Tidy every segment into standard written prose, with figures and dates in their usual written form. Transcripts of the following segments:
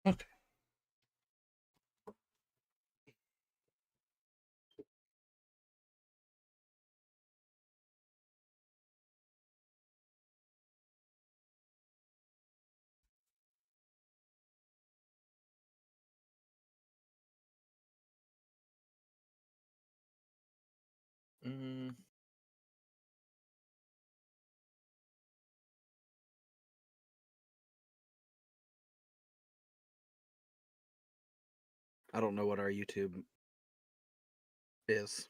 Okay. Mm. I don't know what our YouTube is.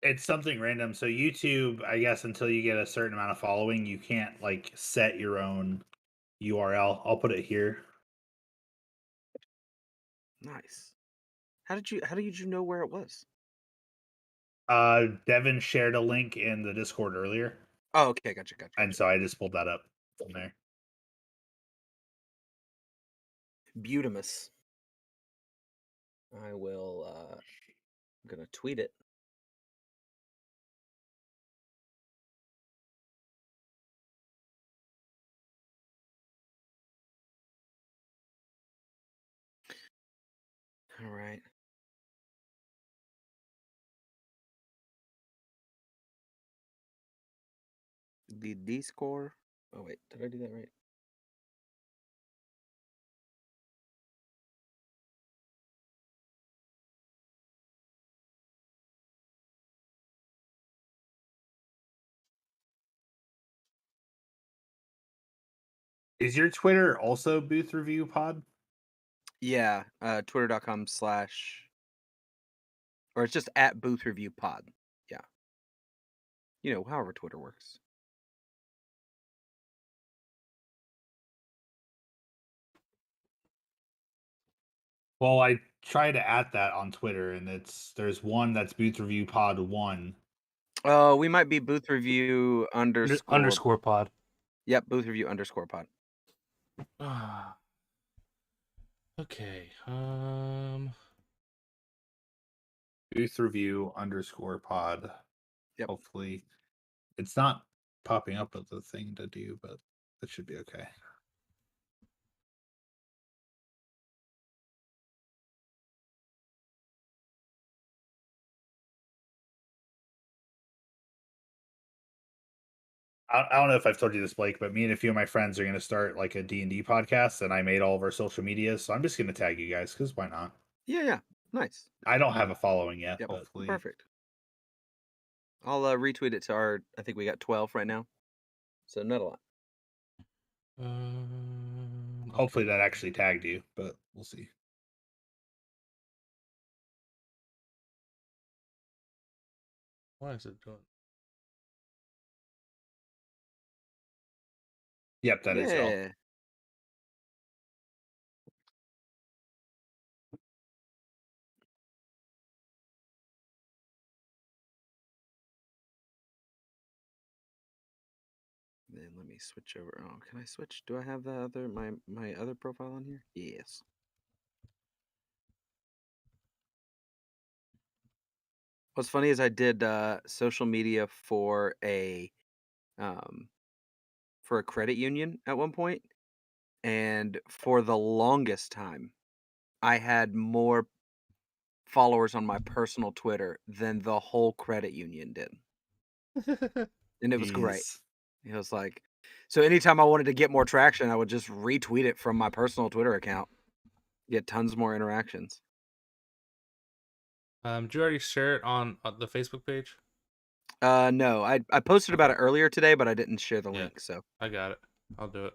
It's something random. So YouTube, I guess, until you get a certain amount of following, you can't like set your own URL. I'll put it here. Nice. How did you know where it was? Devin shared a link in the Discord earlier, Oh, okay, gotcha. and so I just pulled that up from there. Butamus. I will. I'm gonna tweet it. All right. The D score. Oh wait, did I do that right? Is your Twitter also Booth Review Pod? Yeah. Twitter.com/ or it's just at Booth Review Pod. Yeah. However Twitter works. Well, I try to add that on Twitter, and there's one that's Booth Review Pod 1. Oh, we might be Booth Review underscore. _pod. Yep, Booth Review _ pod. Okay. Booth Review _pod. Yep. Hopefully, it's not popping up with the thing to do, but that should be okay. I don't know if I've told you this, Blake, but me and a few of my friends are going to start like a D&D podcast, and I made all of our social medias, so I'm just going to tag you guys because why not? Yeah. Nice. I don't have a following yet, Yep. but hopefully. Perfect. I'll retweet it to our. I think we got 12 right now, so not a lot. Hopefully that actually tagged you, but we'll see. Why is it doing? Yep, that is all. Yeah. Then let me switch over. Oh, can I switch? Do I have the other my other profile on here? Yes. What's funny is I did social media um for a credit union at one point, and for the longest time, I had more followers on my personal Twitter than the whole credit union did, and it was great. Jeez. It was like, so anytime I wanted to get more traction, I would just retweet it from my personal Twitter account, get tons more interactions. Did you already share it on the Facebook page? No, I posted about it earlier today, but I didn't share the link. So I got it. I'll do it.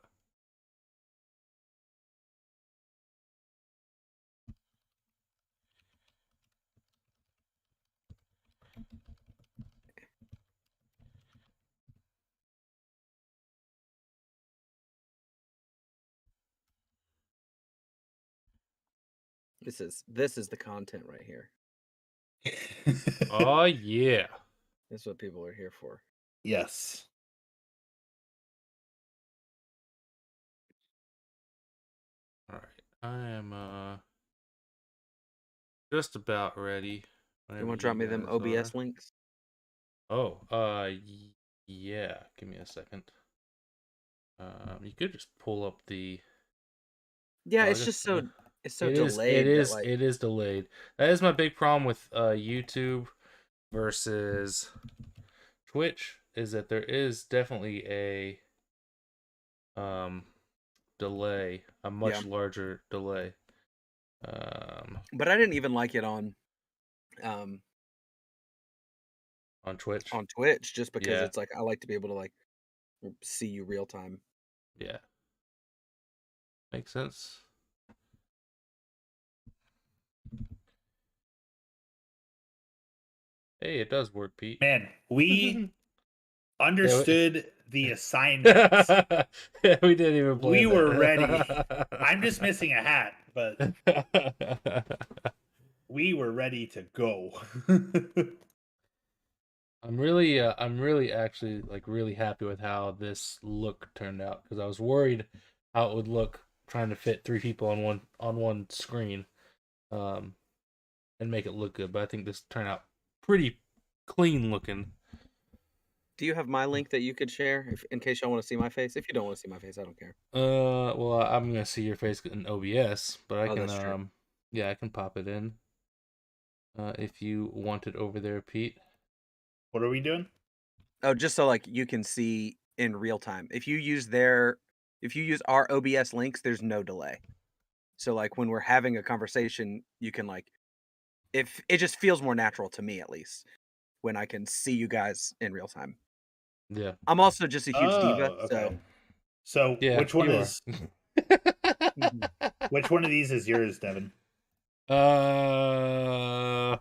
this is the content right here. Oh yeah. That's what people are here for. Yes. All right. I am just about ready. You want to drop me them OBS links? Oh, yeah. Give me a second. You could just pull up the Yeah, Oh, I it's guess just so it's so it is. It delayed that is. like It is delayed. That is my big problem with YouTube versus Twitch. Is that there is definitely a um delay, a yeah. much larger delay. Um, But I didn't even like it um on Twitch. on Twitch just because Yeah. it's like I like to be able to like see you real time. Yeah. Makes sense. Hey, it does work, Pete. Man, we Yeah, understood the assignment. yeah, we didn't even We plan were ready. I'm just that. missing a hat, but we were ready to go. I'm really actually like really happy with how this look turned out because I was worried how it would look trying to fit three people on one screen, um, and make it look good. But I think this turned out pretty clean looking. Do you have my link that you could share if in case y'all want to see my face? If you don't want to see my face, I don't care. Well, I'm gonna see your face in OBS, but I Oh, can that's true. yeah, I can pop it in. If you want it over there, Pete. What are we doing? Oh, just so like you can see in real time. If you use our OBS links, there's no delay. So like when we're having a conversation, you can like if it just feels more natural to me at least when I can see you guys in real time. Yeah, I'm also just a huge diva, Oh, so okay. So yeah, you are. Mhm. which one of these is yours, Devin? uh,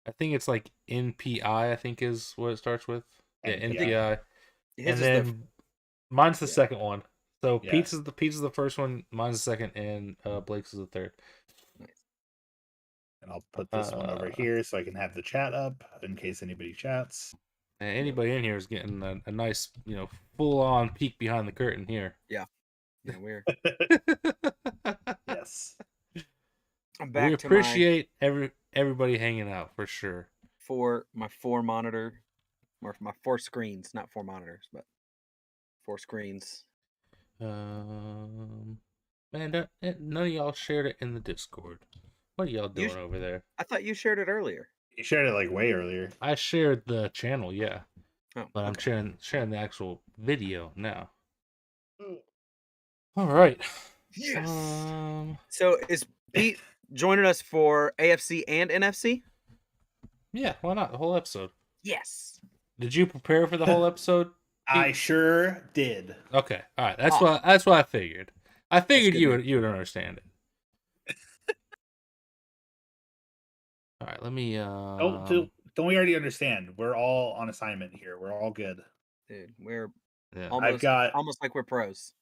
I think it's like NPI. I think is what it starts with. Yeah, I think NPI. NPI, his and is the then mine's the yeah. second one. So Yeah. Pete's the first one. Mine's the second, and Blake's is the third. Nice. And I'll put this one over Uh, here so I can have the chat up in case anybody chats. and anybody in here is getting a nice, full on peek behind the curtain here. Yeah. Yeah, we're Yes. I'm We back to appreciate everybody hanging out for sure. my four monitor or my four screens, not four monitors, but four screens. Um, man, none of y'all shared it in the Discord. What are y'all You doing over there? I thought you shared it earlier. You shared it like way earlier. I shared the channel, yeah, Oh, but I'm okay. sharing the actual video now. All right. Yes. Um, So is Pete joining us for AFC and NFC? yeah, why not the whole episode? Yes. Did you prepare for the whole episode, I Pete? sure did. Okay, all right. Awesome. That's what I figured. I That's figured good to hear. you would understand it. All right, let me Don't we already understand? We're all on assignment here. We're all good. Dude, we're yeah. I've almost got like we're pros.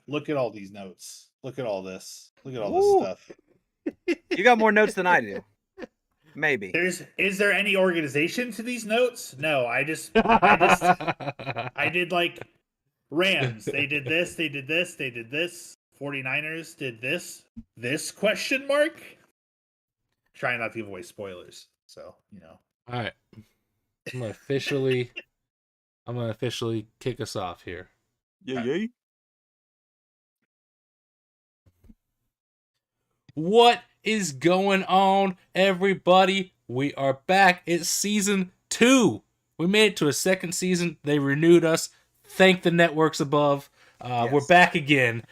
look at all these notes. Look at all this. Look at all this Woo! stuff. You got more notes than I do. Maybe. Is there any organization to these notes? No, I did like Rams. They did this, they did this, they did this. 49ers did this. This question mark? Trying not to give away spoilers. So, All right, I'm gonna officially kick us off here. Yeah. What is going on, everybody? We are back. It's season 2. We made it to a second season. They renewed us. Thank the networks above. Yes. We're back again.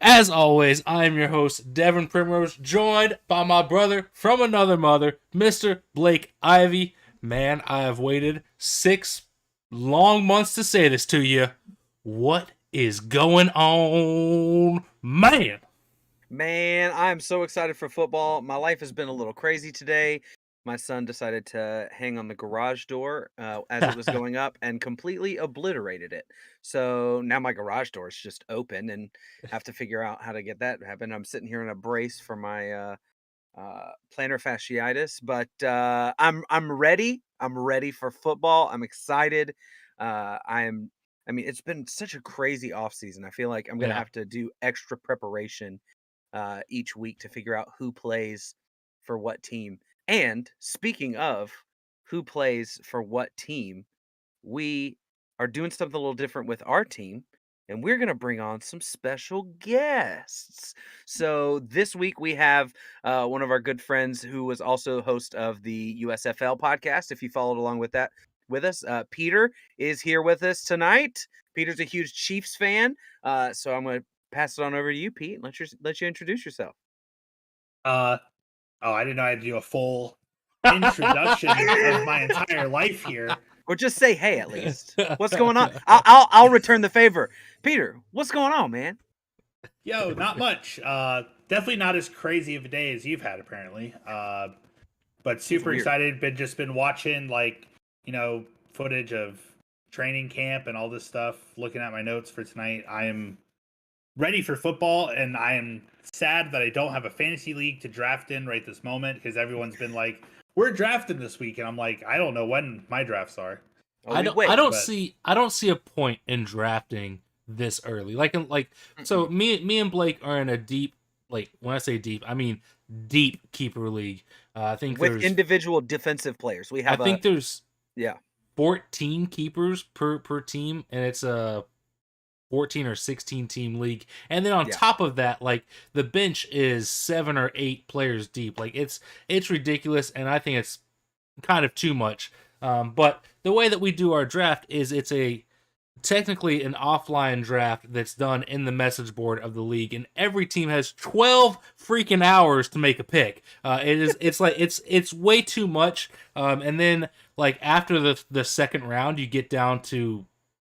As always, I am your host, Devin Primrose, joined by my brother from another mother, Mr. Blake Ivy. Man, I have waited 6 long months to say this to you. What is going on, man? Man, I am so excited for football. My life has been a little crazy today. My son decided to hang on the garage door as it was going up and completely obliterated it. So now my garage door is just open and have to figure out how to get that happen. I'm sitting here in a brace for my plantar fasciitis, but I'm ready. I'm ready for football. I'm excited. I mean, it's been such a crazy off season. I feel like I'm gonna Yeah. have to do extra preparation each week to figure out who plays for what team. And speaking of who plays for what team, we are doing something a little different with our team. and we're going to bring on some special guests. So this week we have one of our good friends who was also host of the USFL podcast. If you followed along with that with us, Peter is here with us tonight. Peter's a huge Chiefs fan, so I'm going to pass it on over to you, Pete. Let you introduce yourself. I didn't know I had to do a full introduction of my entire life here. Or just say hey at least. What's going on? I'll return the favor. Peter, what's going on, man? Yo, not much. Definitely not as crazy of a day as you've had apparently. But super excited. Been watching footage of training camp and all this stuff. Looking at my notes for tonight. I am ready for football, and I am sad that I don't have a fantasy league to draft in right this moment because everyone's been like, "We're drafting this week," and I'm like, I don't know when my drafts are. I don't see a point in drafting this early. So me and Blake are in a deep, like when I say deep, I mean deep keeper league. I think with individual defensive players. There's 14 keepers per team, and it's a 14 or 16 team league. And then on top of that, like the bench is 7 or 8 players deep. Like it's ridiculous, and I think it's kind of too much. But the way that we do our draft is it's technically an offline draft that's done in the message board of the league, and every team has 12 freaking hours to make a pick. It's way too much. And then like after the second round, you get down to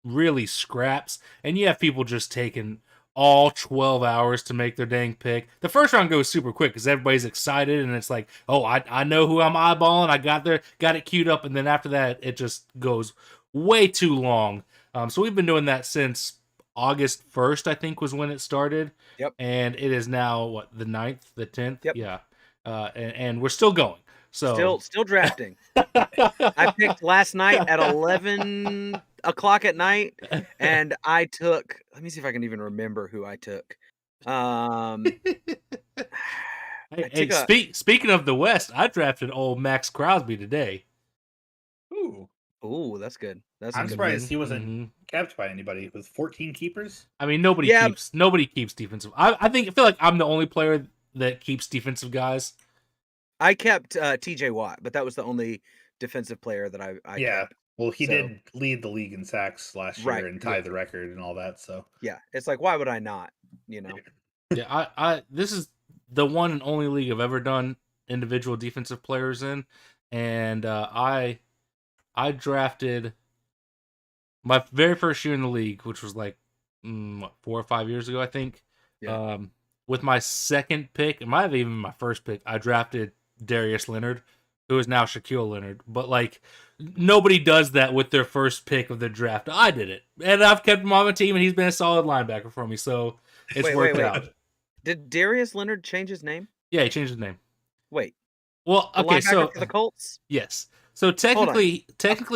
really scraps, and you have people just taking all 12 hours to make their dang pick. The first round goes super quick because everybody's excited, and it's like, oh, I know who I'm eyeballing. I got it queued up, and then after that, it just goes way too long. So we've been doing that since August 1st, I think, was when it started. Yep. And it is now, the 9th, the 10th? Yep. Yeah. And we're still going. So Still drafting. I picked last night at 11 o'clock at night, and I took, let me see if I can even remember who I took. Speaking of the West, I drafted old Max Crosby today. Ooh, that's good. I'm surprised he wasn't kept by anybody with 14 keepers. I mean, nobody keeps defensive. I feel like I'm the only player that keeps defensive guys. I kept TJ Watt, but that was the only defensive player that I kept. Well, he did lead the league in sacks last year and tie the record and all that. So yeah, it's like, why would I not? Yeah, I this is the one and only league I've ever done individual defensive players in, and I drafted my very first year in the league, which was like 4 or 5 years ago, I think. Yeah. With my second pick, it might have even been my first pick, I drafted Darius Leonard, who is now Shaquille Leonard. But like nobody does that with their first pick of the draft. I did it, and I've kept him on my team, and he's been a solid linebacker for me. So it's worked out. Did Darius Leonard change his name? Yeah, he changed his name. Wait. Well, okay, so for the Colts. Yes. So technically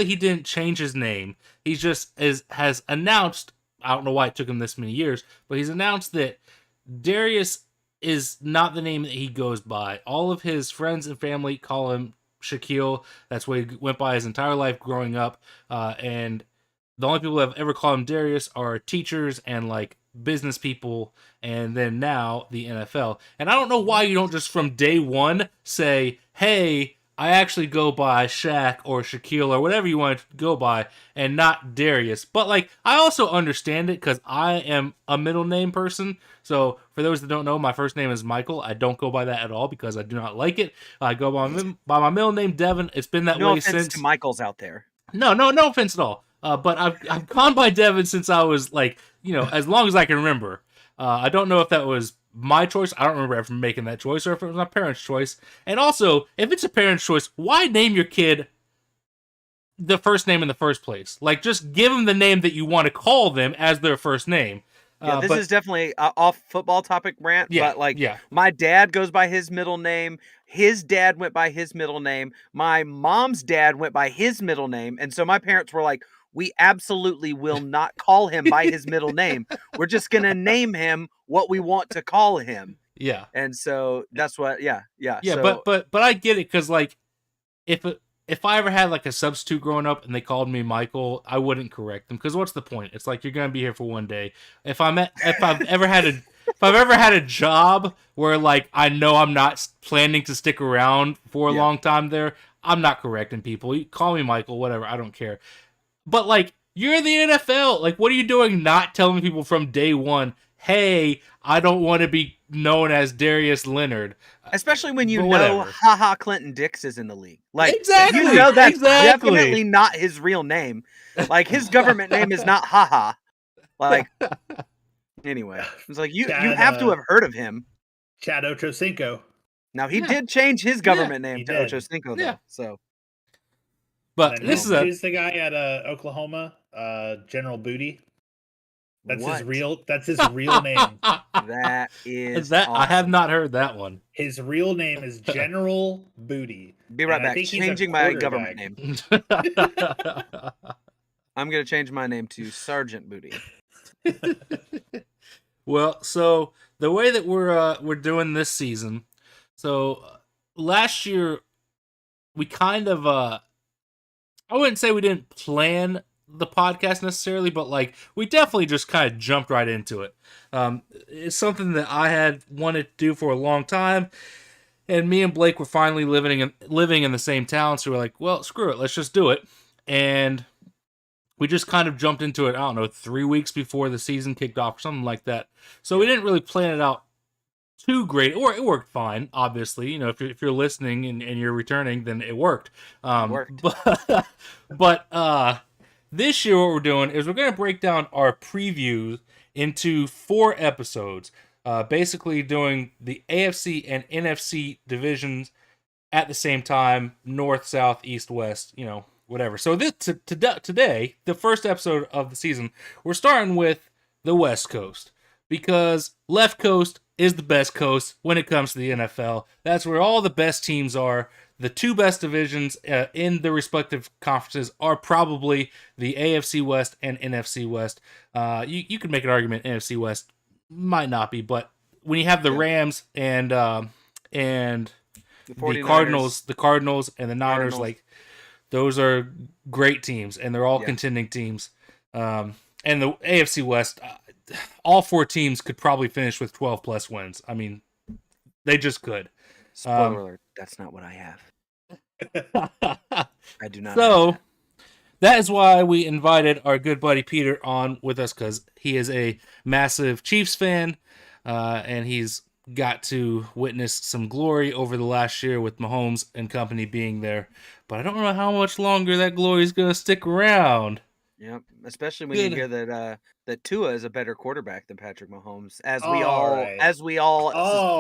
he didn't change his name. He just has announced. I don't know why it took him this many years, but he's announced that Darius is not the name that he goes by. All of his friends and family call him Shaquille. That's what he went by his entire life growing up. And the only people that have ever called him Darius are teachers and like business people, and then now the NFL. And I don't know why you don't just from day one say, hey, I actually go by Shaq or Shaquille or whatever you want to go by, and not Darius. But like, I also understand it because I am a middle name person. So for those that don't know, my first name is Michael. I don't go by that at all because I do not like it. I go by my middle name, Devin. It's been that way since. No offense to Michaels out there. No offense at all. But I've gone by Devin since I was like, as long as I can remember. I don't know if that was my choice. I don't remember ever making that choice, or if it was my parents' choice. And also, if it's a parent's choice, why name your kid the first name in the first place? Like, just give them the name that you want to call them as their first name. Yeah, this is definitely off football topic rant, but my dad goes by his middle name. His dad went by his middle name. My mom's dad went by his middle name. And so my parents were like, we absolutely will not call him by his middle name. We're just going to name him what we want to call him. Yeah. And so that's what, yeah. Yeah, so, but I get it, because like, if if I ever had like a substitute growing up and they called me Michael, I wouldn't correct them because what's the point? It's like you're gonna be here for one day. If I've ever had a job where like I know I'm not planning to stick around for a long time there, I'm not correcting people. You call me Michael, whatever, I don't care. But like you're in the NFL, like what are you doing? Not telling people from day one, hey, I don't want to be known as Darius Leonard. Especially when you know, Clinton Dix is in the league. Like, exactly, you know that's definitely not his real name. Like, his government name is not haha. Like, anyway, it's like you have to have heard of him. Chad Ochocinco. Now he did change his government name to Ochocinco, though. So, but this who's the guy at Oklahoma? General Booty. That's his real. That's his real name. That is that. Awesome. I have not heard that one. His real name is General Booty. Be right back. Changing my government name. I'm gonna change my name to Sergeant Booty. Well, so the way that we're doing this season, so last year we kind of I wouldn't say we didn't plan the podcast necessarily, but like we definitely just kind of jumped right into it. It's something that I had wanted to do for a long time, and me and Blake were finally living in the same town, so we're like, well, screw it, let's just do it. And we just kind of jumped into it, I don't know, 3 weeks before the season kicked off or something like that. So we didn't really plan it out too great, or it worked fine, obviously. You know, if you're listening and you're returning, then it worked. It worked. But this year, what we're doing is we're going to break down our previews into 4 episodes, basically doing the AFC and NFC divisions at the same time, north, south, east, west, you know, whatever. So today, the first episode of the season, we're starting with the West Coast, because left coast is the best coast when it comes to the NFL. That's where all the best teams are. The 2 best divisions in the respective conferences are probably the AFC West and NFC West. You could make an argument NFC West might not be, but when you have the Rams and the Cardinals and the Niners, like those are great teams, and they're all contending teams. And the AFC West, all 4 teams could probably finish with 12 plus wins. I mean, they just could. Spoiler alert, that's not what I have. I do not. So that is why we invited our good buddy Peter on with us, because he is a massive Chiefs fan, and he's got to witness some glory over the last year with Mahomes and company being there. But I don't know how much longer that glory is going to stick around. Yep, especially when you hear that Tua is a better quarterback than Patrick Mahomes, as we all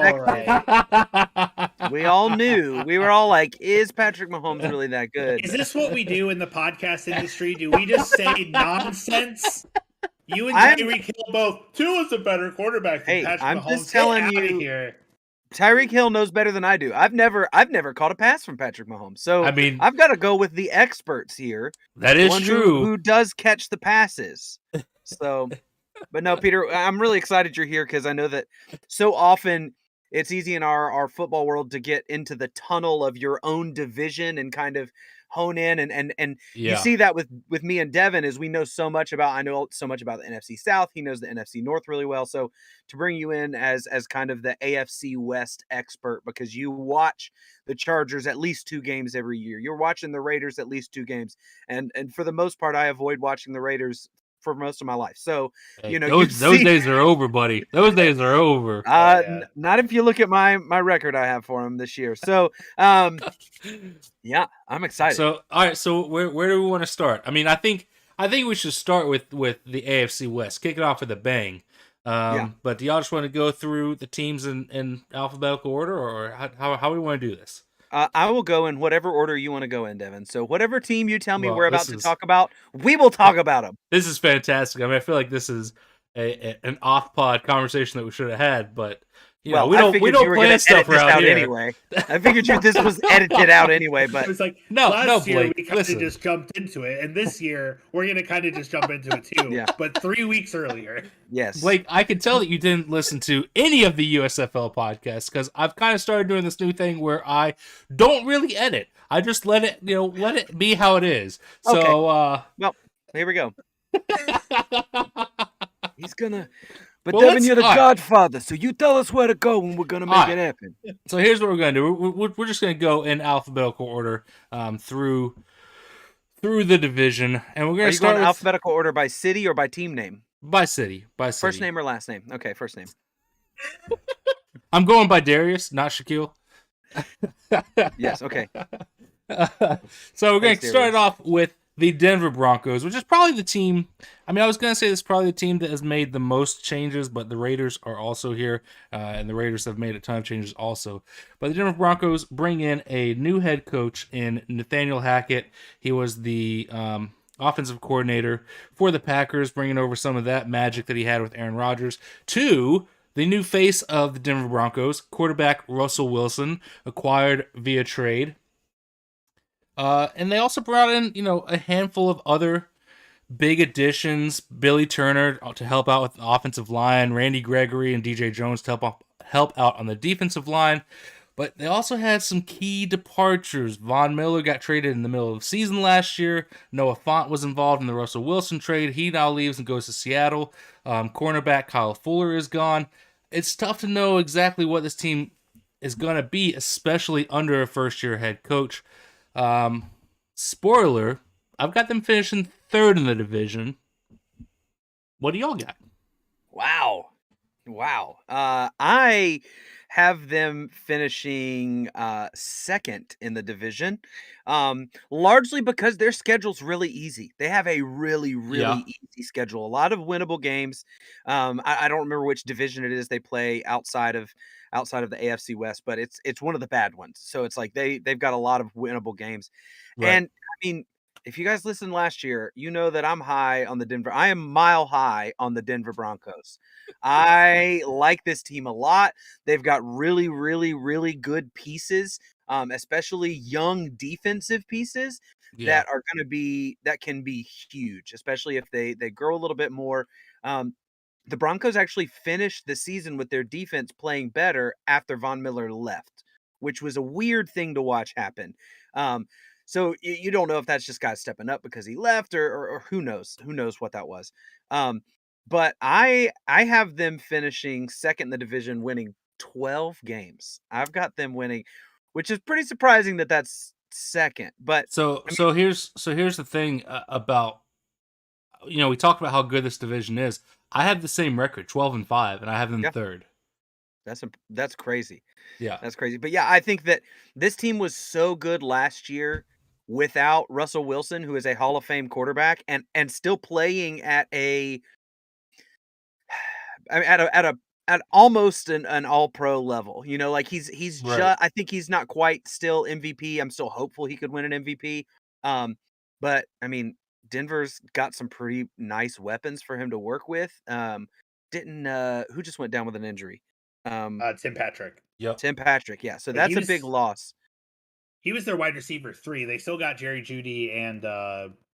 suspected. We all knew. We were all like, "Is Patrick Mahomes really that good?" Is this what we do in the podcast industry? Do we just say nonsense? You and Tyreek Hill both. Tua's a better quarterback than Patrick Mahomes. I'm just telling you. Here. Tyreek Hill knows better than I do. I've never caught a pass from Patrick Mahomes. So I mean, I've got to go with the experts here. That is true. Who does catch the passes. So, but no, Peter, I'm really excited you're here, because I know that so often it's easy in our football world to get into the tunnel of your own division and kind of hone in and you see that with me and Devin, is we know so much about, I know so much about the NFC South. He knows the NFC North really well. So to bring you in as kind of the AFC West expert, because you watch the Chargers at least 2 games every year. You're watching the Raiders at least 2 games. And for the most part, I avoid watching the Raiders for most of my life. So, you know, those days are over, buddy. Those days are over. Not if you look at my record I have for him this year. So, yeah, I'm excited. So, all right. So where do we want to start? I mean, I think we should start with the AFC West. Kick it off with a bang. But do y'all just want to go through the teams in alphabetical order, or how we want to do this? I will go in whatever order you want to go in, Devin. So whatever team you tell me we're about to talk about, we will talk about them. This is fantastic. I mean, I feel like this is an off-pod conversation that we should have had, but You know, Well, I we figured you don't were plan gonna stuff edit this around out here. anyway. I figured this was edited out anyway, It but was like No, last year Blake, we kind listen. of just jumped into it, and this year we're gonna kind of just jump into it too. Yeah. But 3 weeks earlier. yes. Blake, I can tell that you didn't listen to any of the USFL podcasts because I've kind of started doing this new thing where I don't really edit. I just let it be how it is. So, Well, here we go. He's gonna. But Well, Devin, you're the all right. Godfather, so you tell us where to go and we're gonna make All it right. happen. So here's what we're gonna do. We're just gonna go in alphabetical order through the division, and we're Are gonna you start going with alphabetical order by city or by team name? by city. First name or last name? Okay, first name. I'm going by Darius, not Shaquille. Yes. Okay. So we're going Thanks, to start it Darius. off with the Denver Broncos, which is probably the team. I mean, I was going to say this is probably the team that has made the most changes, but the Raiders are also here, and the Raiders have made a ton of changes also. But the Denver Broncos bring in a new head coach in Nathaniel Hackett. He was the offensive coordinator for the Packers, bringing over some of that magic that he had with Aaron Rodgers to the new face of the Denver Broncos, quarterback Russell Wilson, acquired via trade. And they also brought in, a handful of other big additions. Billy Turner to help out with the offensive line, Randy Gregory and DJ Jones to help out on the defensive line. But they also had some key departures. Von Miller got traded in the middle of the season last year. Noah Fant was involved in the Russell Wilson trade. He now leaves and goes to Seattle. Cornerback Kyle Fuller is gone. It's tough to know exactly what this team is going to be, especially under a first-year head coach. Spoiler, I've got them finishing third in the division. What do y'all got? Wow. I have them finishing second in the division, largely because their schedule's really easy. They have a really easy schedule. A lot of winnable games. I don't remember which division it is they play outside of the AFC West, but it's one of the bad ones. So it's like they've got a lot of winnable games. Right. And I mean, if you guys listened last year, you know that I'm high on the Denver. I am mile high on the Denver Broncos. I like this team a lot. They've got really good pieces, especially young defensive pieces that are going to that can be huge, especially if they grow a little bit more. The Broncos actually finished the season with their defense playing better after Von Miller left, which was a weird thing to watch happen. So you don't know if that's just guys stepping up because he left or who knows what that was. But I have them finishing second in the division, winning 12 games. I've got them winning, which is pretty surprising that that's second. But so here's the thing about, we talked about how good this division is. I have the same record, 12-5, and I have them third. That's crazy. Yeah, that's crazy. But yeah, I think that this team was so good last year without Russell Wilson, who is a Hall of Fame quarterback, and still playing at almost an all pro level. Like he's right. just, I think he's not quite still MVP. I'm still hopeful he could win an MVP. But I mean, Denver's got some pretty nice weapons for him to work with. Who just went down with an injury? Tim Patrick. Yep. Tim Patrick. Yeah. So that's a big loss. He was their wide receiver 3. They still got Jerry Jeudy and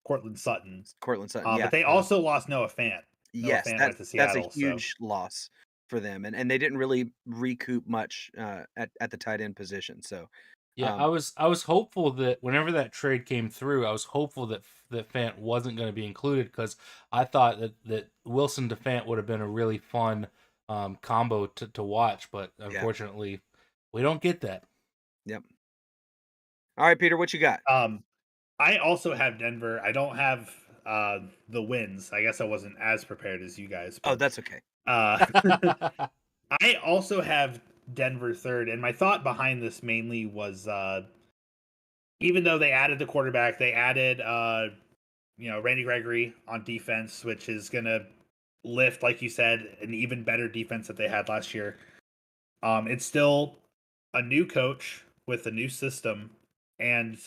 Cortland Sutton. Yeah. But they also lost Noah Fant. Yes, that's a huge loss for them, and they didn't really recoup much at the tight end position. So yeah, I was hopeful that whenever that trade came through, I was hopeful that Fant wasn't going to be included because I thought that Wilson to Fant would have been a really fun combo to watch, but unfortunately, we don't get that. Yep. All right, Peter, what you got? I also have Denver. I don't have the wins. I guess I wasn't as prepared as you guys. But, that's okay. I also have Denver third, and my thought behind this mainly was even though they added the quarterback, they added Randy Gregory on defense, which is gonna lift, like you said, an even better defense that they had last year. It's still a new coach with a new system, and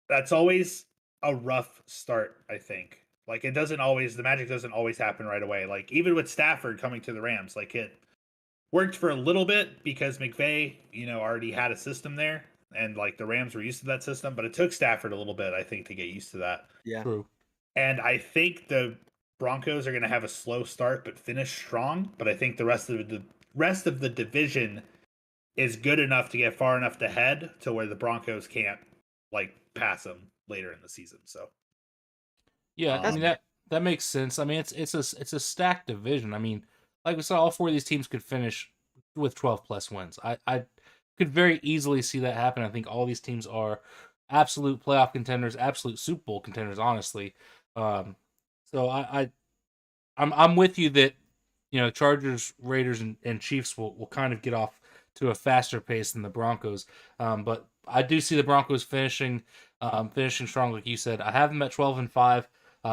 that's always a rough start, I think. Like the magic doesn't always happen right away. Like even with Stafford coming to the Rams, like worked for a little bit because McVay, already had a system there, and like the Rams were used to that system. But it took Stafford a little bit, I think, to get used to that. Yeah. True. And I think the Broncos are going to have a slow start but finish strong. But I think the rest of the division is good enough to get far enough ahead to where the Broncos can't like pass them later in the season. So Yeah, I mean that makes sense. I mean it's a stacked division. I mean, like we saw, all four of these teams could finish with 12 plus wins. I could very easily see that happen. I think all these teams are absolute playoff contenders, absolute Super Bowl contenders, honestly. So I'm with you that Chargers, Raiders, and Chiefs will kind of get off to a faster pace than the Broncos. But I do see the Broncos finishing strong, like you said. I have them at 12-5.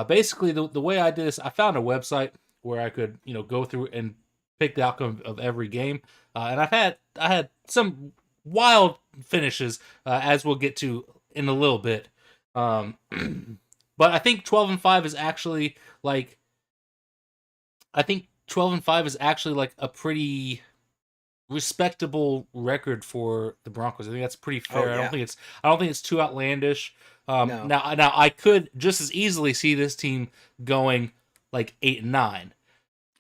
Basically, the way I did this, I found a website where I could go through and pick the outcome of every game, and I had some wild finishes, as we'll get to in a little bit. But I think 12-5 is actually like a pretty respectable record for the Broncos. I think that's pretty fair. Oh, yeah. I don't think it's too outlandish. No. Now I could just as easily see this team going like 8-9.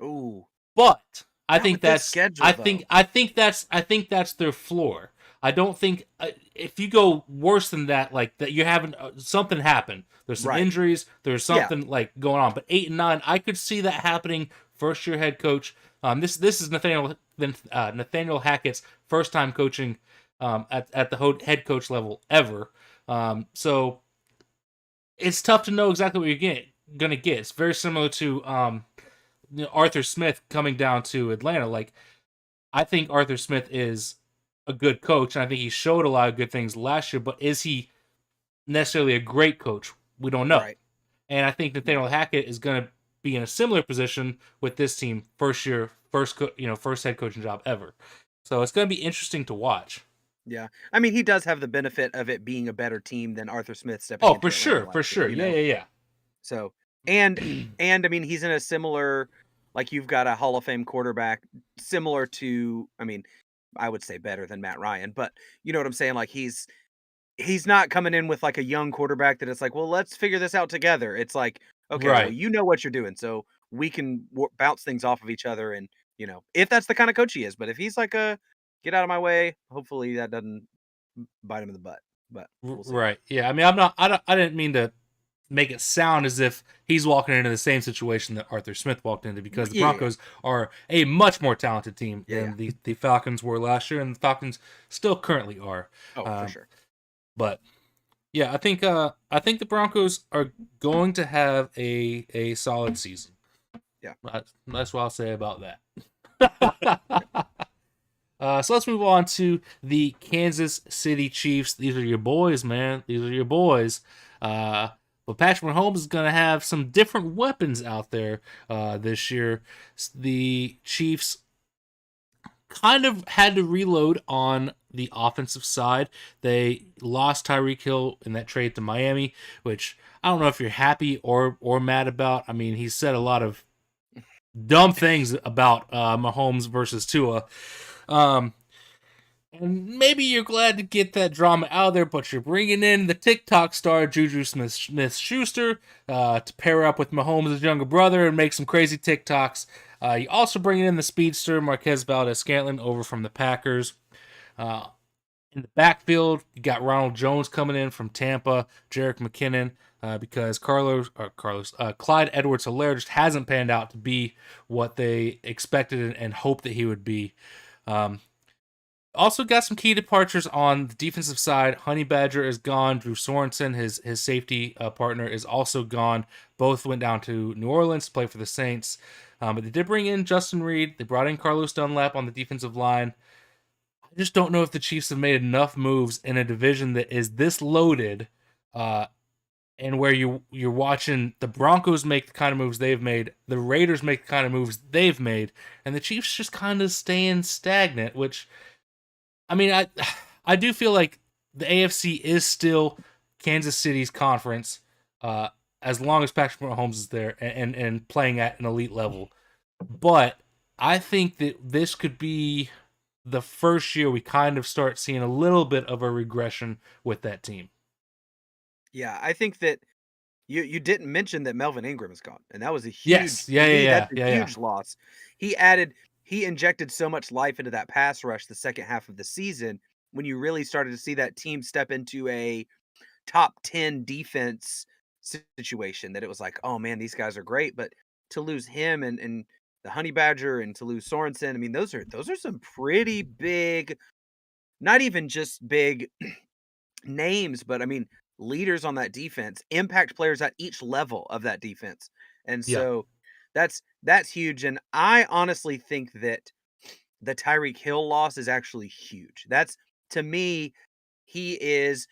Ooh. But I Not think with this that's schedule, I think that's their floor. I don't think if you go worse than that, like that, you haven't something happened. There's some Right. injuries. There's something like going on. But 8-9, I could see that happening. First year head coach. This is Nathaniel Hackett's first time coaching at the head coach level ever. So it's tough to know exactly what you're gonna get. It's very similar to Arthur Smith coming down to Atlanta. Like, I think Arthur Smith is a good coach, and I think he showed a lot of good things last year. But is he necessarily a great coach? We don't know. Right. And I think Nathaniel Hackett is going to be in a similar position with this team, first head coaching job ever. So it's going to be interesting to watch. Yeah. I mean, he does have the benefit of it being a better team than Arthur Smith stepping Oh, into for Atlanta sure, last for sure. year, Yeah. So, and I mean, he's in a similar, like, you've got a Hall of Fame quarterback similar to, I mean, I would say better than Matt Ryan, but you know what I'm saying? Like, he's not coming in with like a young quarterback that it's like, well, let's figure this out together. It's like, okay, well, Right. you know what you're doing, so we can bounce things off of each other, and if that's the kind of coach he is. But if he's like a get out of my way, hopefully that doesn't bite him in the butt. But we'll see. Right. Yeah. I mean, I didn't mean to make it sound as if he's walking into the same situation that Arthur Smith walked into, because the Broncos are a much more talented team than the Falcons were last year, and the Falcons still currently are. Oh, for sure. But yeah, I think the Broncos are going to have a solid season. Yeah. That's what I'll say about that. So let's move on to the Kansas City Chiefs. These are your boys, man. These are your boys. But Patrick Mahomes is going to have some different weapons out there this year. The Chiefs kind of had to reload on the offensive side. They lost Tyreek Hill in that trade to Miami, which I don't know if you're happy or mad about. I mean, he said a lot of dumb things about Mahomes versus Tua. And maybe you're glad to get that drama out there, but you're bringing in the TikTok star Juju Smith-Schuster to pair up with Mahomes' younger brother and make some crazy TikToks. You also bring in the speedster Marquez Valdes-Scantling over from the Packers. In the backfield, you got Ronald Jones coming in from Tampa, Jerick McKinnon, because Clyde Edwards-Helaire just hasn't panned out to be what they expected and hoped that he would be. Also got some key departures on the defensive side. Honey Badger is gone. Drew Sorensen, his safety partner, is also gone. Both went down to New Orleans to play for the Saints. But they did bring in Justin Reed. They brought in Carlos Dunlap on the defensive line. I just don't know if the Chiefs have made enough moves in a division that is this loaded, and where you're watching the Broncos make the kind of moves they've made, the Raiders make the kind of moves they've made, and the Chiefs just kind of staying stagnant, which... I mean, I do feel like the AFC is still Kansas City's conference, as long as Patrick Mahomes is there and playing at an elite level. But I think that this could be the first year we kind of start seeing a little bit of a regression with that team. Yeah, I think that you didn't mention that Melvin Ingram is gone, and that was a Yes. huge Yeah, to yeah, me. yeah, That's a yeah, yeah. huge loss. He injected so much life into that pass rush the second half of the season when you really started to see that team step into a top 10 defense situation that it was like, oh man, these guys are great. But to lose him and the Honey Badger and to lose Sorensen, I mean, those are some pretty big, not even just big names, but I mean leaders on that defense, impact players at each level of that defense. And Yeah. so that's huge. And I honestly think that the Tyreek Hill loss is actually huge. That's to me, he is,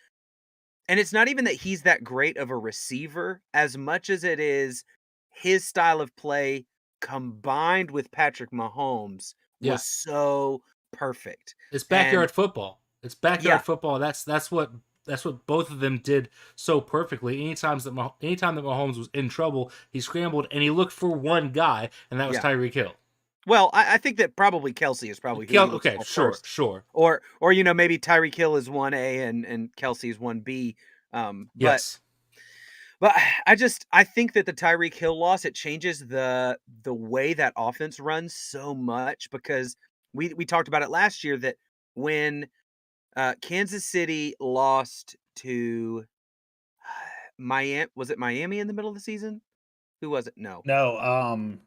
and it's not even that he's that great of a receiver as much as it is his style of play combined with Patrick Mahomes Yeah. was so perfect. It's And backyard football. It's backyard yeah, football. That's what both of them did so perfectly. Anytime that Mahomes was in trouble, he scrambled and he looked for one guy, and that was yeah. Tyreek Hill. Well, I think that probably Kelsey is probably who he looks Okay, for sure, first. sure. Or maybe Tyreek Hill is 1A and Kelsey is 1B. But Yes. I think that the Tyreek Hill loss, it changes the way that offense runs so much because we talked about it last year that when Kansas City lost to Miami, was it Miami in the middle of the season? Who was it? No. No,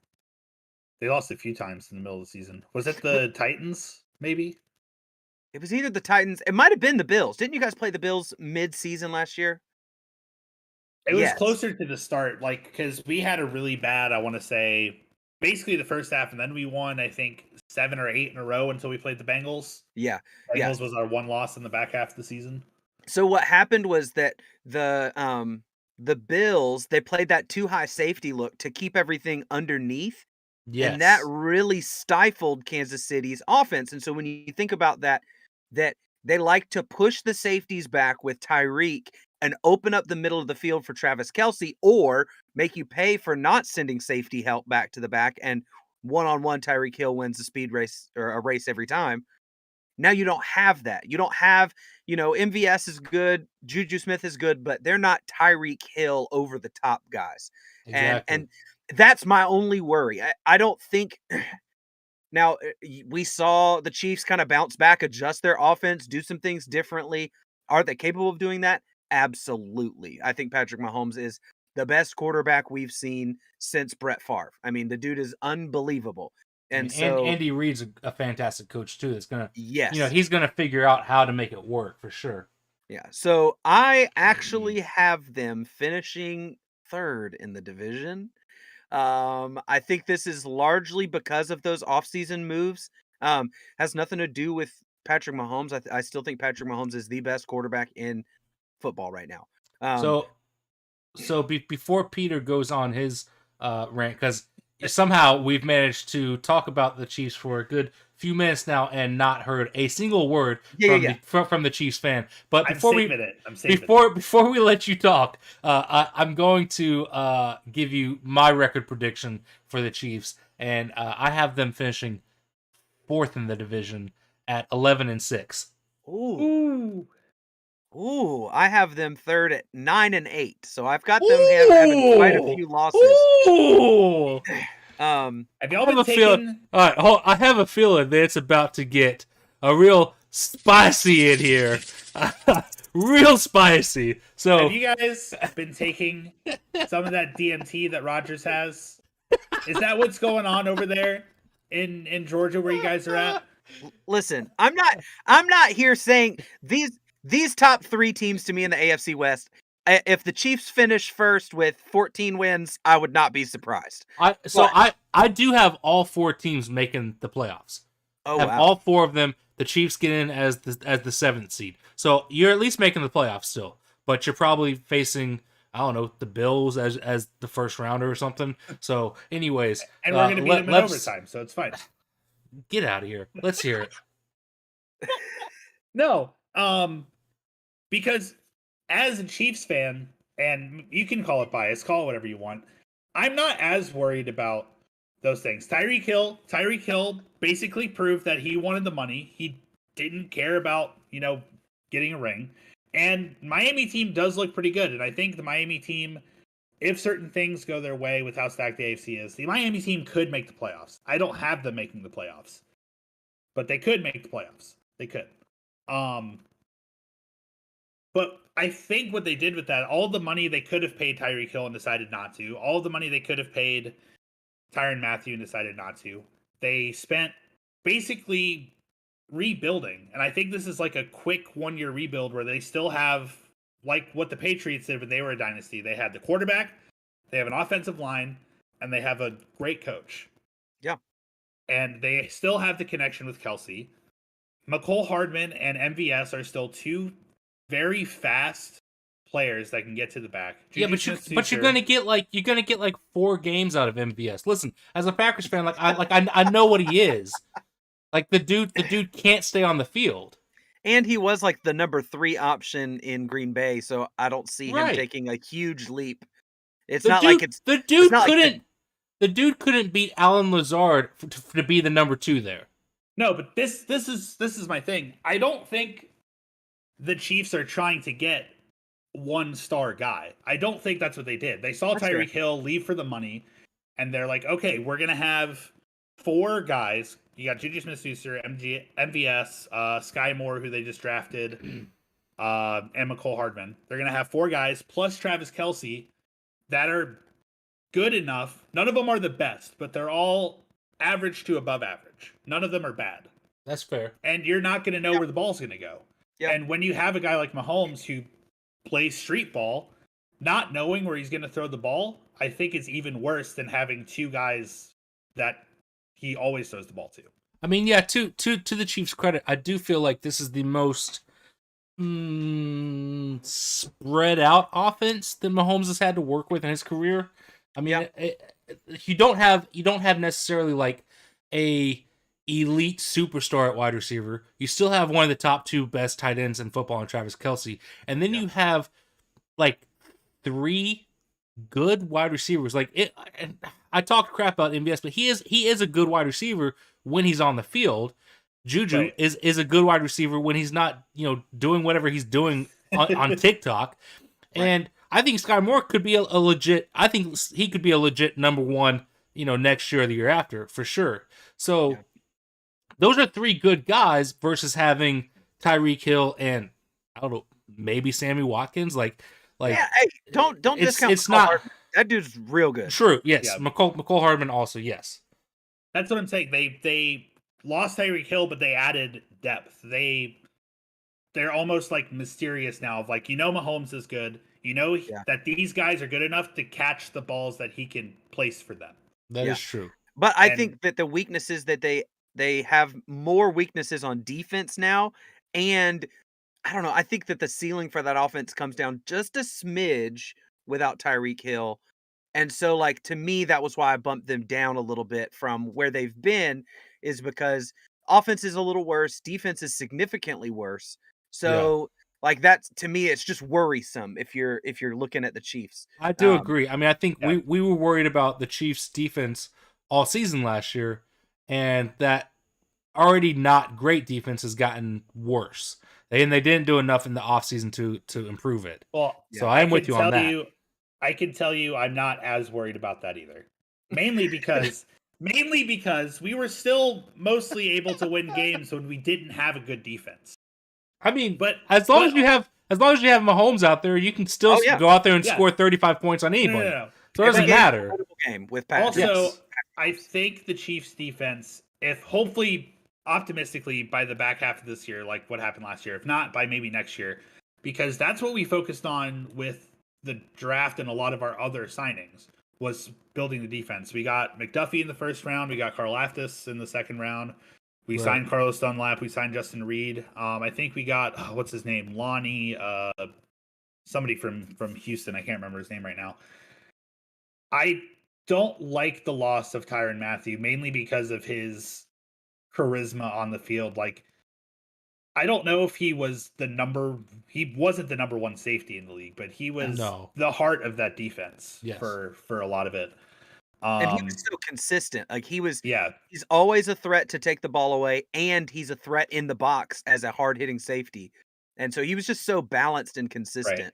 they lost a few times in the middle of the season. Was it the Titans? Maybe. It was either the Titans. It might have been the Bills. Didn't you guys play the Bills mid-season last year? It was Yes. closer to the start, like because we had a really bad, I want to say, basically the first half, and then we won, I think, 7 or 8 in a row until we played the Bengals. Yeah. Bengals was our one loss in the back half of the season. So what happened was that the Bills, they played that too high safety look to keep everything underneath. Yes. And that really stifled Kansas City's offense. And so when you think about that they like to push the safeties back with Tyreek and open up the middle of the field for Travis Kelce, or make you pay for not sending safety help back to the back, and one-on-one Tyreek Hill wins the speed race or a race every time. Now you don't have that. You don't have, MVS is good, Juju Smith is good, but they're not Tyreek Hill over the top guys. Exactly. And that's my only worry. I don't think now we saw the Chiefs kind of bounce back, adjust their offense, do some things differently. Are they capable of doing that? Absolutely. I think Patrick Mahomes is the best quarterback we've seen since Brett Favre. I mean, the dude is unbelievable. And so Andy Reid's a fantastic coach too. That's gonna, yes, he's gonna figure out how to make it work for sure. yeah. So I actually have them finishing third in the division. I think this is largely because of those offseason moves. Has nothing to do with Patrick Mahomes. I still think Patrick Mahomes is the best quarterback in football right now. Before Peter goes on his rant, because somehow we've managed to talk about the Chiefs for a good few minutes now and not heard a single word from the Chiefs fan. But before before we let you talk, I'm going to give you my record prediction for the Chiefs, and I have them finishing fourth in the division at 11-6. Ooh, I have them third at 9-8. So I've got them having quite a few losses. Ooh. Have y'all been taking? All right, I have a feeling that it's about to get a real spicy in here, real spicy. So, have you guys been taking some of that DMT that Rogers has? Is that what's going on over there in Georgia, where you guys are at? Listen, I'm not here saying these top 3 teams to me in the AFC West. If the Chiefs finish first with 14 wins, I would not be surprised. I do have all 4 teams making the playoffs. Oh, wow. All 4 of them. The Chiefs get in as the 7th seed. So you're at least making the playoffs still. But you're probably facing, I don't know, the Bills as the first rounder or something. So anyways. And we're going to beat them in overtime, so it's fine. Get out of here. Let's hear it. No. Because as a Chiefs fan, and you can call it bias, call it whatever you want, I'm not as worried about those things. Tyreek Hill basically proved that he wanted the money. He didn't care about, getting a ring. And Miami team does look pretty good. And I think the Miami team, if certain things go their way with how stacked the AFC is, the Miami team could make the playoffs. I don't have them making the playoffs, but they could make the playoffs. They could. But I think what they did with that, all the money they could have paid Tyreek Hill and decided not to, all the money they could have paid Tyrann Mathieu and decided not to, they spent basically rebuilding. And I think this is like a quick 1-year rebuild where they still have, like what the Patriots did when they were a dynasty. They had the quarterback, they have an offensive line, and they have a great coach. Yeah. And they still have the connection with Kelsey. McCole Hardman and MVS are still two very fast players that can get to the back. Yeah, but you're gonna get like 4 games out of MVS. Listen, as a Packers fan, I know what he is. Like the dude can't stay on the field. And he was like the number 3 option in Green Bay, so I don't see him taking a huge leap. The dude couldn't beat Alan Lazard to be the number 2 there. No, but this is my thing. I don't think the Chiefs are trying to get 1-star guy. I don't think that's what they did. They saw Tyreek Hill leave for the money, and they're like, okay, we're gonna have 4 guys. You got Juju Smith-Schuster, MVS, Sky Moore, who they just drafted, and McCole Hardman. They're gonna have 4 guys plus Travis Kelce that are good enough. None of them are the best, but they're all average to above average. None of them are bad. That's fair. And you're not going to know where the ball's going to go. Yep. And when you have a guy like Mahomes who plays street ball, not knowing where he's going to throw the ball, I think it's even worse than having 2 guys that he always throws the ball to. I mean, yeah, to the Chiefs' credit, I do feel like this is the most spread out offense that Mahomes has had to work with in his career. I mean, you don't have necessarily like a elite superstar at wide receiver. You still have one of the top 2 best tight ends in football in Travis Kelce, and then you have like 3 good wide receivers. I talk crap about MVS, but he is a good wide receiver when he's on the field. Juju is a good wide receiver when he's not, doing whatever he's doing on TikTok. Right. And I think Sky Moore could be a legit. I think he could be a legit number 1, next year or the year after for sure. So those are 3 good guys versus having Tyreek Hill and I don't know, maybe Sammy Watkins. Hey, don't discount. It's not Hardman. That dude's real good. True. Yes, yeah. McCole Hardman also. Yes, that's what I'm saying. They lost Tyreek Hill, but they added depth. They're almost like mysterious now. Of Mahomes is good. That these guys are good enough to catch the balls that he can place for them. That is true. But I think that the weaknesses that they have more weaknesses on defense now, and I don't know. I think that the ceiling for that offense comes down just a smidge without Tyreek Hill. And so, to me, that was why I bumped them down a little bit from where they've been, is because offense is a little worse, defense is significantly worse. So, that's, to me, it's just worrisome if you're looking at the Chiefs. I do agree. I mean, I think we were worried about the Chiefs' defense all season last year, and that already not great defense has gotten worse. They didn't do enough in the offseason to improve it. Well, so I am with you on that. I can tell you I'm not as worried about that either. Mainly because we were still mostly able to win games when we didn't have a good defense. I mean, but as long as you have Mahomes out there, you can still go out there and score 35 points on anybody. No. So it doesn't matter. Game with Pat. Also, I think the Chiefs defense, if hopefully optimistically by the back half of this year, like what happened last year, if not by maybe next year, because that's what we focused on with the draft and a lot of our other signings was building the defense. We got McDuffie in the first round. We got Karl Aftis in the second round. We signed Carlos Dunlap. We signed Justin Reed. I think we got, what's his name? Lonnie, somebody from Houston. I can't remember his name right now. I don't like the loss of Tyrann Mathieu, mainly because of his charisma on the field. I don't know if he wasn't the number 1 safety in the league, but he was the heart of that defense for a lot of it. And he was so consistent. Like he's Yeah, always a threat to take the ball away, and he's a threat in the box as a hard hitting safety. And so he was just so balanced and consistent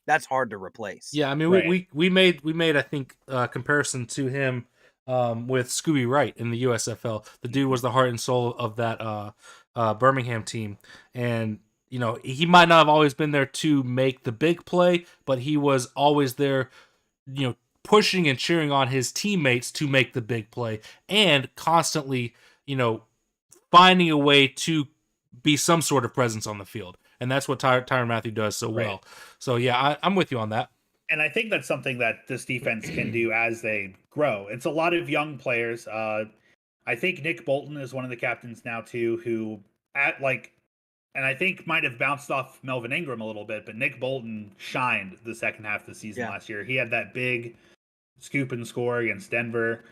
that's hard to replace. Yeah, I mean, Right. we made I think comparison to him with Scooby Wright in the USFL. The dude was the heart and soul of that Birmingham team, and you know he might not have always been there to make the big play, but he was always there, you know, pushing and cheering on his teammates to make the big play, and constantly, you know, finding a way to be some sort of presence on the field. And that's what Tyrann Mathieu does so well. So, yeah, I'm with you on that. And I think that's something that this defense can do as they grow. It's a lot of young players. I think Nick Bolton is one of the captains now, too, who and I think might have bounced off Melvin Ingram a little bit, but Nick Bolton shined the second half of the season last year. He had that big scoop and score against Denver.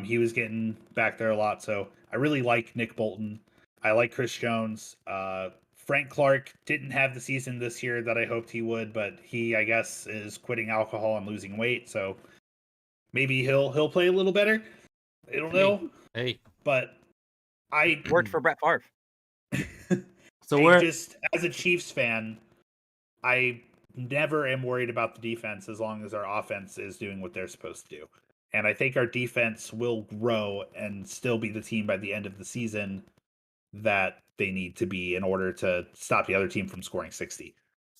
He was getting back there a lot. So I really like Nick Bolton. I like Chris Jones. Frank Clark didn't have the season this year that I hoped he would, but he, I guess, is quitting alcohol and losing weight. So maybe he'll play a little better. I don't know. Hey, but I worked for Brett Favre. So we're just as a Chiefs fan, I never am worried about the defense as long as our offense is doing what they're supposed to do. And I think our defense will grow and still be the team by the end of the season that they need to be in order to stop the other team from scoring 60.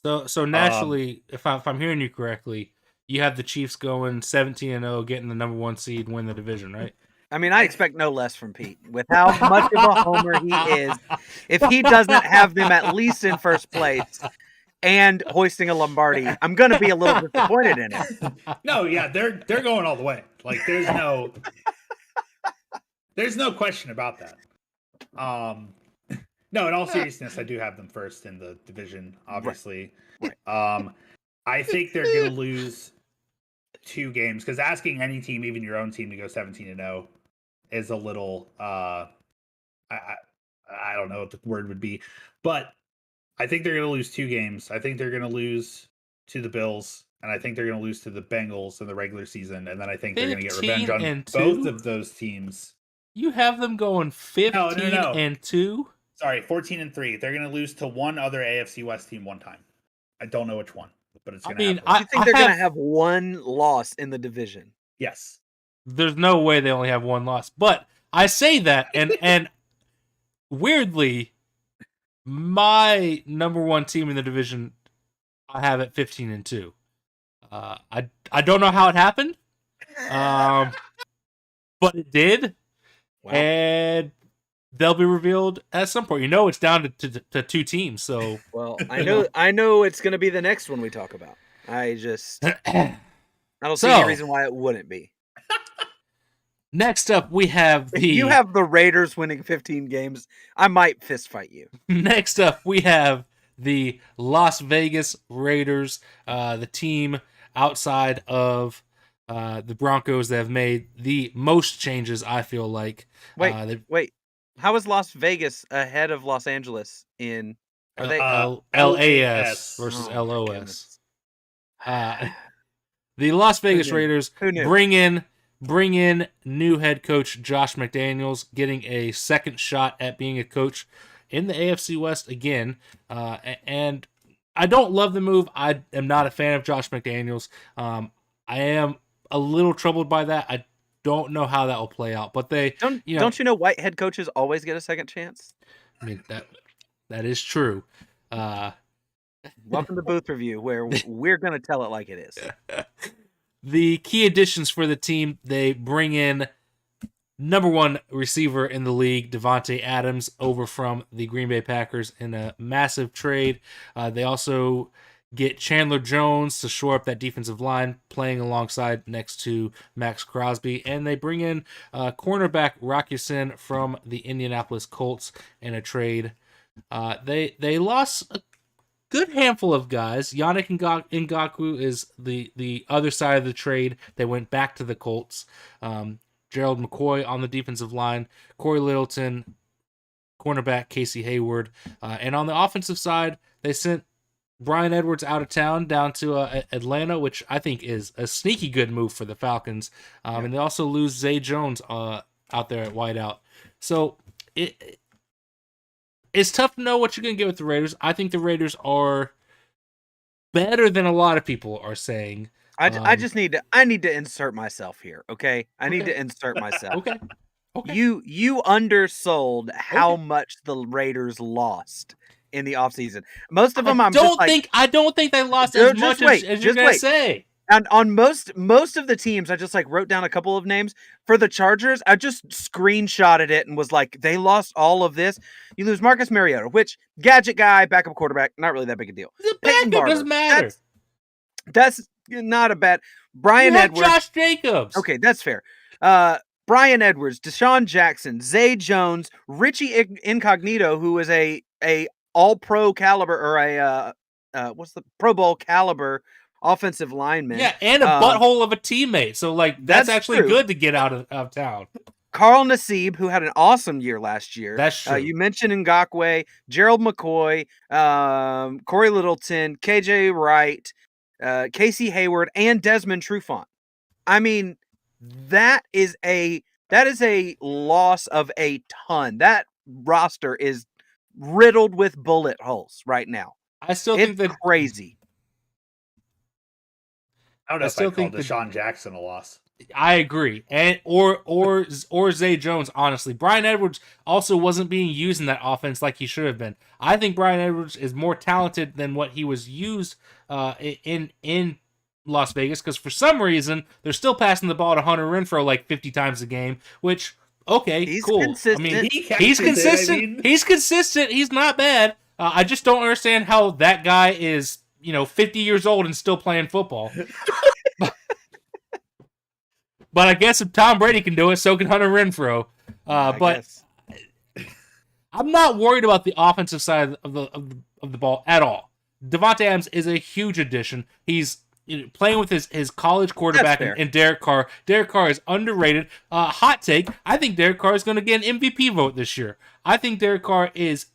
So naturally, if I'm hearing you correctly, you have the Chiefs going 17-0, getting the number 1 seed, win the division, right? I mean, I expect no less from Pete. With how much of a homer he is, if he doesn't have them at least in first place and hoisting a Lombardi, I'm going to be a little disappointed in it. No, yeah, they're going all the way. Like there's no question about that. No, in all seriousness, I do have them first in the division, obviously. Right. I think they're going to lose 2 games because asking any team, even your own team, to go 17-0 is a little I don't know what the word would be, but I think they're going to lose 2 games. I think they're going to lose to the Bills, and I think they're going to lose to the Bengals in the regular season, and then I think they're going to get revenge on both of those teams. You have them going 15-2? Sorry, 14-3. They're going to lose to one other AFC West team one time. I don't know which one, but it's going to happen. You think they're going to have one loss in the division? Yes. There's no way they only have 1 loss. But I say that, and weirdly, my number 1 team in the division, I have at 15-2. I don't know how it happened, but it did. Wow. And they'll be revealed at some point. You know, it's down to 2 teams. So, well, I know it's going to be the next one we talk about. I don't see any reason why it wouldn't be. Next up, we have If you have the Raiders winning 15 games, I might fist fight you. Next up, we have the Las Vegas Raiders, the team outside of the Broncos that have made the most changes, I feel like. Wait. How is Las Vegas ahead of Los Angeles in... Are they LAS versus LOS? The Las Vegas Raiders bring in new head coach Josh McDaniels, getting a second shot at being a coach in the AFC West again. And I don't love the move. I am not a fan of Josh McDaniels. I am a little troubled by that. I don't know how that will play out, but don't you know white head coaches always get a second chance? I mean that is true. Welcome to Booth Review, where we're going to tell it like it is. The key additions for the team, they bring in number 1 receiver in the league, Devontae Adams, over from the Green Bay Packers in a massive trade. They also get Chandler Jones to shore up that defensive line, playing alongside next to Max Crosby. And they bring in cornerback Rocky Sin from the Indianapolis Colts in a trade. They lost a good handful of guys. Yannick Ngakoue is the other side of the trade. They went back to the Colts. Gerald McCoy on the defensive line, Corey Littleton, cornerback Casey Hayward. And on the offensive side, they sent Brian Edwards out of town down to Atlanta, which I think is a sneaky good move for the Falcons. And they also lose Zay Jones out there at wideout. So it's tough to know what you're going to get with the Raiders. I think the Raiders are better than a lot of people are saying. I need to insert myself here, okay? I need to insert myself. Okay. You undersold how much the Raiders lost in the offseason. Most of them I don't think they lost as much as you're going to say. And on most of the teams, I just wrote down a couple of names. For the Chargers, I just screenshotted it and was like, they lost all of this. You lose Marcus Mariota, which gadget guy, backup quarterback, not really that big a deal. The backup doesn't matter. That's not a bad. Brian Edwards, Josh Jacobs. Okay, that's fair. Brian Edwards, Deshaun Jackson, Zay Jones, Richie Incognito, who is a all-pro caliber or a Pro Bowl caliber offensive lineman. Yeah, and a butthole of a teammate. So that's actually true. Good to get out of town. Carl Nassib, who had an awesome year last year. That's true. You mentioned Ngakoue, Gerald McCoy, Corey Littleton, KJ Wright, Casey Hayward, and Desmond Trufant. I mean, that is a loss of a ton. That roster is riddled with bullet holes right now. I still think that's crazy. I don't know if I call Deshaun Jackson a loss. I agree, and or Zay Jones. Honestly, Brian Edwards also wasn't being used in that offense like he should have been. I think Brian Edwards is more talented than what he was used in Las Vegas, because for some reason they're still passing the ball to Hunter Renfrow 50 times a game. Which he's cool. Consistent. I mean, he's consistent. He's consistent. He's not bad. I just don't understand how that guy is 50 years old and still playing football. But I guess if Tom Brady can do it, so can Hunter Renfrow. But I'm not worried about the offensive side of the ball at all. Devontae Adams is a huge addition. He's playing with his college quarterback in Derek Carr. Derek Carr is underrated. Hot take, I think Derek Carr is going to get an MVP vote this year. I think Derek Carr is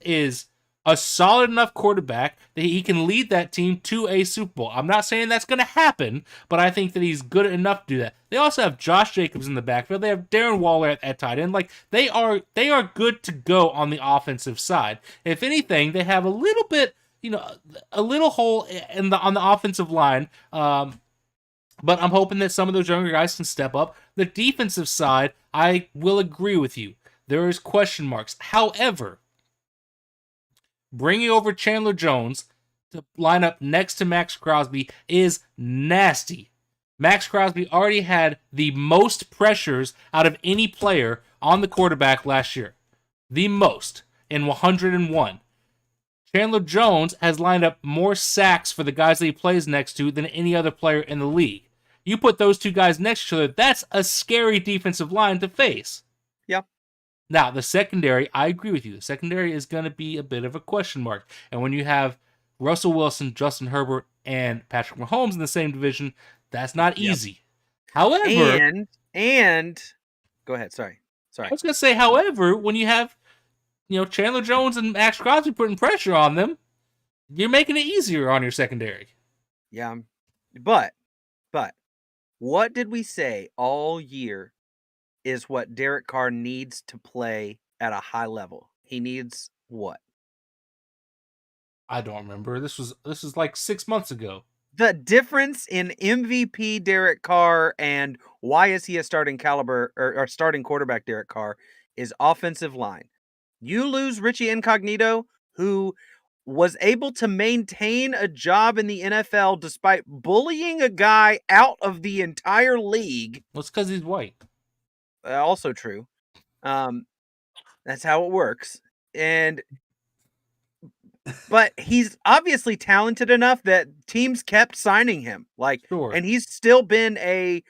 a solid enough quarterback that he can lead that team to a Super Bowl. I'm not saying that's going to happen, but I think that he's good enough to do that. They also have Josh Jacobs in the backfield. They have Darren Waller at tight end. They are good to go on the offensive side. If anything, they have a little bit, a little hole on the offensive line. But I'm hoping that some of those younger guys can step up. The defensive side, I will agree with you. There is question marks. However, bringing over Chandler Jones to line up next to Max Crosby is nasty. Max Crosby already had the most pressures out of any player on the quarterback last year. The most, in 101. Chandler Jones has lined up more sacks for the guys that he plays next to than any other player in the league. You put those two guys next to each other, that's a scary defensive line to face. Yeah. Now, the secondary, I agree with you. The secondary is going to be a bit of a question mark. And when you have Russell Wilson, Justin Herbert, and Patrick Mahomes in the same division, that's not easy. However... And... Go ahead, sorry. I was going to say, however, when you have Chandler Jones and Max Crosby putting pressure on them, you're making it easier on your secondary. Yeah. But, what did we say all year is what Derek Carr needs to play at a high level? He needs what? I don't remember. This was 6 months ago. The difference in MVP Derek Carr and why is he a starting caliber or starting quarterback Derek Carr is offensive line. You lose Richie Incognito, who was able to maintain a job in the NFL despite bullying a guy out of the entire league. Well, it's because he's white. Also true. That's how it works. But he's obviously talented enough that teams kept signing him. Sure. And he's still been a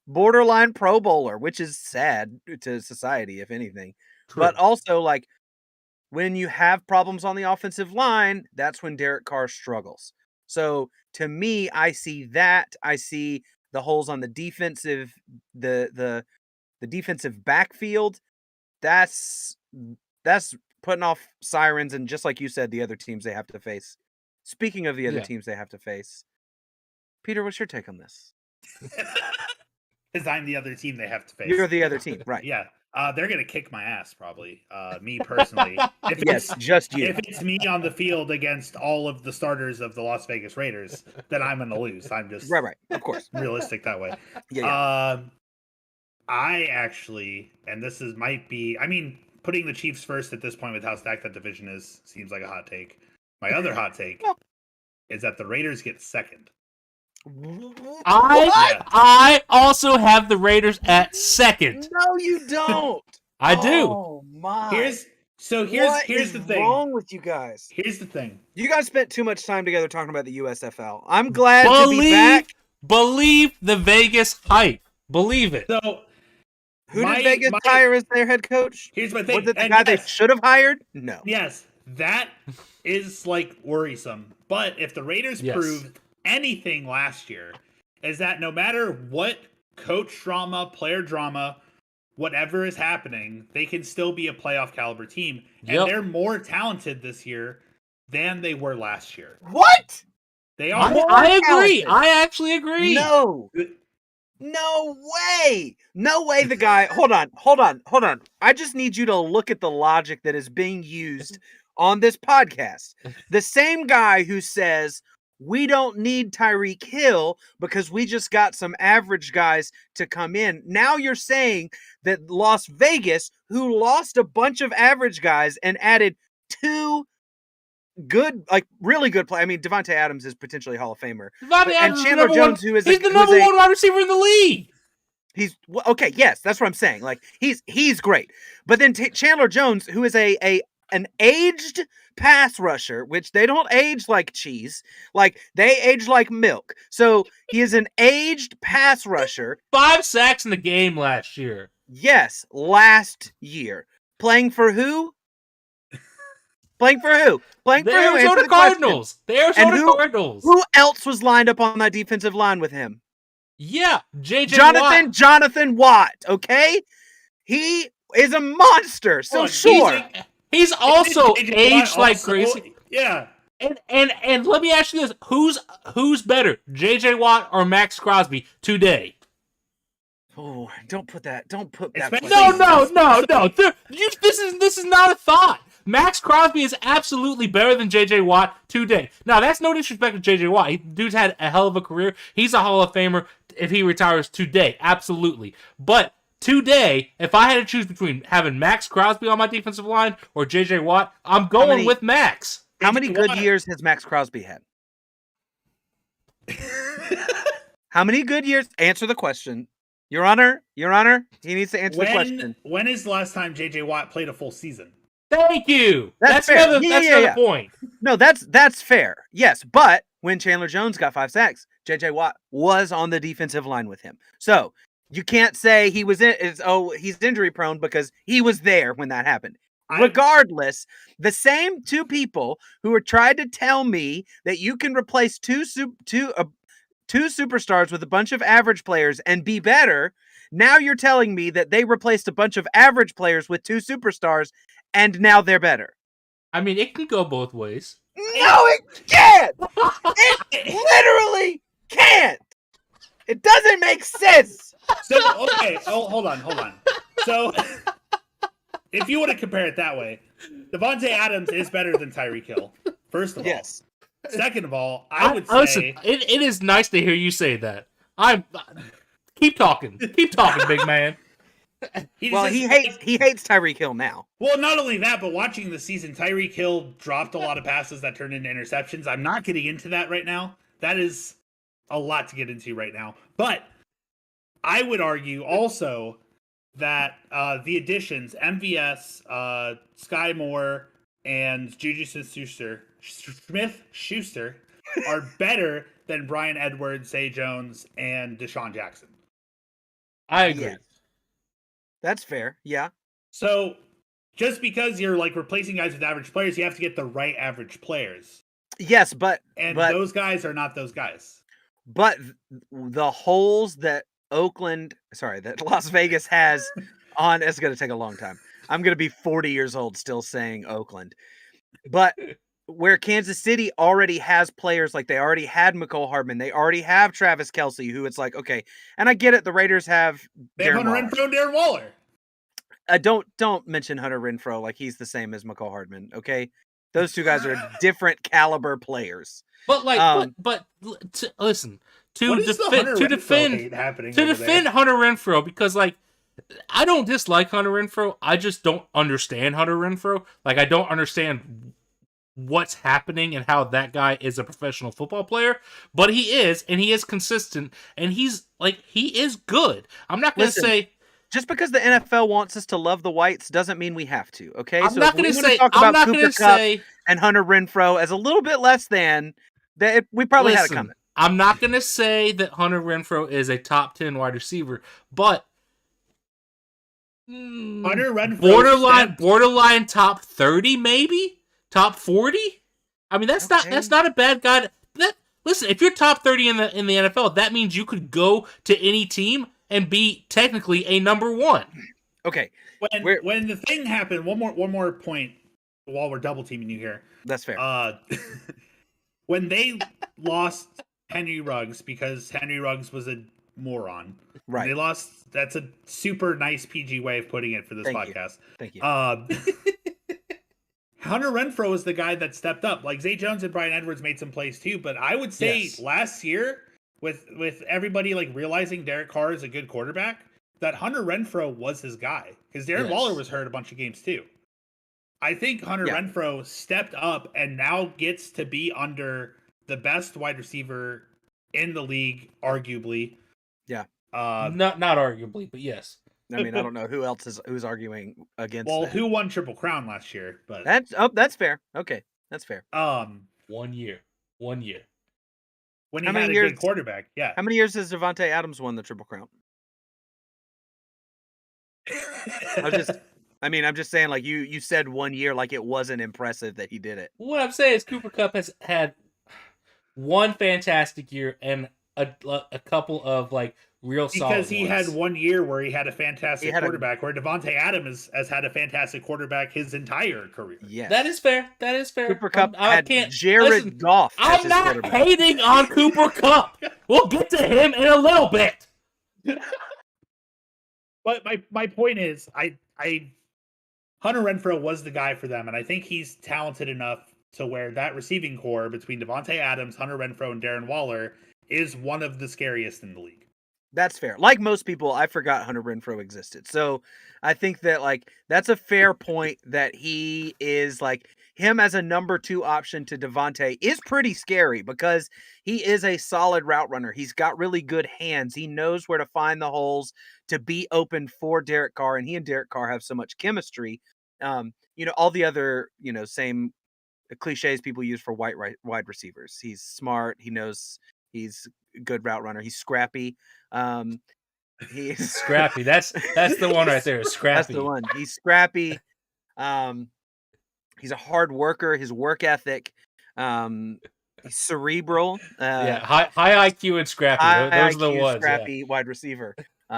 borderline Pro Bowler, which is sad to society, if anything. True. But also when you have problems on the offensive line, that's when Derek Carr struggles. So to me, I see that. I see the holes on the defensive, the defensive backfield. That's putting off sirens, and just like you said, the other teams they have to face Speaking of the other Yeah. teams they have to face, Peter, what's your take on this? Because I'm the other team they have to face. You're the other team, right? Yeah. They're gonna kick my ass probably. Me personally. Yes, just you. If it's me on the field against all of the starters of the Las Vegas Raiders, then I'm gonna lose. I'm just Right, of course. realistic that way. Yeah. I actually, and might be. I mean, putting the Chiefs first at this point with how stacked that division is seems like a hot take. My other hot take is that the Raiders get second. I also have the Raiders at second. No, you don't. I do. Oh my. Here's the thing. What's wrong with you guys? Here's the thing. You guys spent too much time together talking about the USFL. I'm glad to be back. Believe the Vegas hype. Believe it. So, Who did Vegas hire as their head coach? Here's my thing. Was it the guy they should have hired? No. Yes, that is like worrisome. But if the Raiders proved anything last year, is that no matter what coach drama, player drama, whatever is happening, they can still be a playoff caliber team. And they're more talented this year than they were last year. What? They are. I agree. I actually agree. No way. No way the guy. Hold on. I just need you to look at the logic that is being used on this podcast. The same guy who says, we don't need Tyreek Hill because we just got some average guys to come in. Now you're saying that Las Vegas, who lost a bunch of average guys and added two good, like really good play. I mean, Devontae Adams is potentially Hall of Famer. And Chandler Jones, he's the number one wide receiver in the league. He's okay. Yes, that's what I'm saying. Like he's great. But then Chandler Jones, who is an aged pass rusher, which they don't age like cheese, like they age like milk. So he is an aged pass rusher. 5 sacks in the game last year. Yes, last year. Playing for who? Playing for who? The Arizona Cardinals. The Arizona Cardinals. Who else was lined up on that defensive line with him? Yeah, Jonathan Watt. Okay, he is a monster. So sure. He's also aged like crazy. Yeah. And let me ask you this: who's better, JJ Watt or Max Crosby today? Oh, don't put that. Don't put that. No. This is not a thought. Max Crosby is absolutely better than JJ Watt today. Now, that's no disrespect to JJ Watt. Dude's had a hell of a career. He's a Hall of Famer if he retires today. Absolutely. But today, if I had to choose between having Max Crosby on my defensive line or JJ Watt, I'm going with Max. How many good years has Max Crosby had? How many good years? Answer the question. Your Honor, he needs to answer the question. When is the last time JJ Watt played a full season? Thank you. That's fair. Another point. No, that's fair. Yes, but when Chandler Jones got 5 sacks, JJ Watt was on the defensive line with him. So you can't say he's injury prone because he was there when that happened. Regardless, the same two people who are trying to tell me that you can replace two superstars with a bunch of average players and be better. Now you're telling me that they replaced a bunch of average players with 2 superstars and now they're better. I mean, it can go both ways. No, it can't. It literally can't. It doesn't make sense. So, okay, hold on. So, if you want to compare it that way, Devontae Adams is better than Tyreek Hill, first of all. Yes. Second of all, I would say... Listen, it is nice to hear you say that. Keep talking, big man. He hates Tyreek Hill now. Well, not only that, but watching the season, Tyreek Hill dropped a lot of passes that turned into interceptions. I'm not getting into that right now. That is a lot to get into right now. But I would argue also that the additions, MVS, Sky Moore, and Juju Smith-Schuster are better than Bryan Edwards, Zay Jones, and Deshaun Jackson. I agree. Yes. That's fair. Yeah. So just because you're like replacing guys with average players, you have to get the right average players. Yes, but those guys are not those guys. But the holes that Las Vegas has on, it's going to take a long time. I'm going to be 40 years old still saying Oakland. But where Kansas City already has players, like they already had Mecole Hardman, they already have Travis Kelce, who it's like, okay, and I get it, the Raiders have They have Hunter Renfrow and Darren Waller. Don't mention Hunter Renfrow like he's the same as Mecole Hardman, okay? Those two guys are different caliber players. But listen, to defend Hunter Renfrow, because like I don't dislike Hunter Renfrow, I just don't understand Hunter Renfrow. Like I don't understand what's happening and how that guy is a professional football player, but he is, and he is consistent, and he is good. I'm not going to say just because the NFL wants us to love the whites doesn't mean we have to. Okay, I'm not going to say Cooper Kupp and Hunter Renfrow as a little bit less than that. We probably had it coming. I'm not going to say that Hunter Renfrow is a top 10 wide receiver, but Hunter Renfrow borderline top 30, maybe top 40. I mean, that's not a bad guy. Listen, if you're top 30 in the NFL, that means you could go to any team and be technically a number one. Okay. When the thing happened, one more point while we're double teaming you here. That's fair. When they lost Henry Ruggs because Henry Ruggs was a moron. Right. They lost. That's a super nice PG way of putting it for this podcast. Thank you. Hunter Renfrow is the guy that stepped up. Like Zay Jones and Bryan Edwards made some plays too, but I would say last year with everybody like realizing Derek Carr is a good quarterback, that Hunter Renfrow was his guy because Darren Waller was hurt a bunch of games too. I think Hunter Renfrow stepped up and now gets to be under the best wide receiver in the league, arguably. Yeah. Not arguably, but yes. I mean, I don't know who's arguing against. Well, who won Triple Crown last year? But that's fair. Okay, that's fair. 1 year. When he had a good quarterback, yeah. How many years has Devontae Adams won the Triple Crown? I'm just saying, like you said 1 year, like it wasn't impressive that he did it. What I'm saying is Cooper Kupp has had one fantastic year and a couple of like real solid because he ones. had 1 year where he had a fantastic quarterback, where Devontae Adams has had a fantastic quarterback his entire career. Yes. That is fair. Cooper Kupp had Jared Goff. I'm not hating on Cooper Kupp. We'll get to him in a little bit. But my point is, Hunter Renfrow was the guy for them, and I think he's talented enough to where that receiving core between Devontae Adams, Hunter Renfrow, and Darren Waller is one of the scariest in the league. That's fair. Like most people, I forgot Hunter Renfrow existed. So I think that like that's a fair point that he is like him as a number 2 option to Devontae is pretty scary because he is a solid route runner. He's got really good hands. He knows where to find the holes to be open for Derek Carr, and he and Derek Carr have so much chemistry. All the other, same cliches people use for wide receivers. He's smart. He knows he's a good route runner. He's scrappy. He's scrappy. That's the one right there. Scrappy. That's the one. He's scrappy. He's a hard worker. His work ethic. He's cerebral. High IQ and scrappy. Those are the ones. Scrappy wide receiver.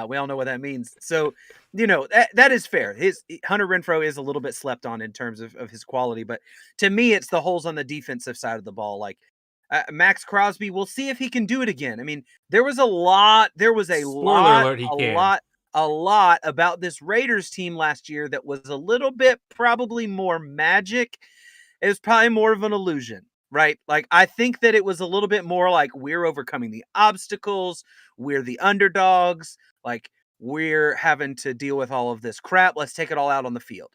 We all know what that means. So, that is fair. Hunter Renfrow is a little bit slept on in terms of his quality, but to me, it's the holes on the defensive side of the ball. Like Max Crosby, we'll see if he can do it again. I mean, there was a lot about this Raiders team last year that was a little bit probably more magic. It was probably more of an illusion, right? Like, I think that it was a little bit more like we're overcoming the obstacles. We're the underdogs. Like, we're having to deal with all of this crap. Let's take it all out on the field.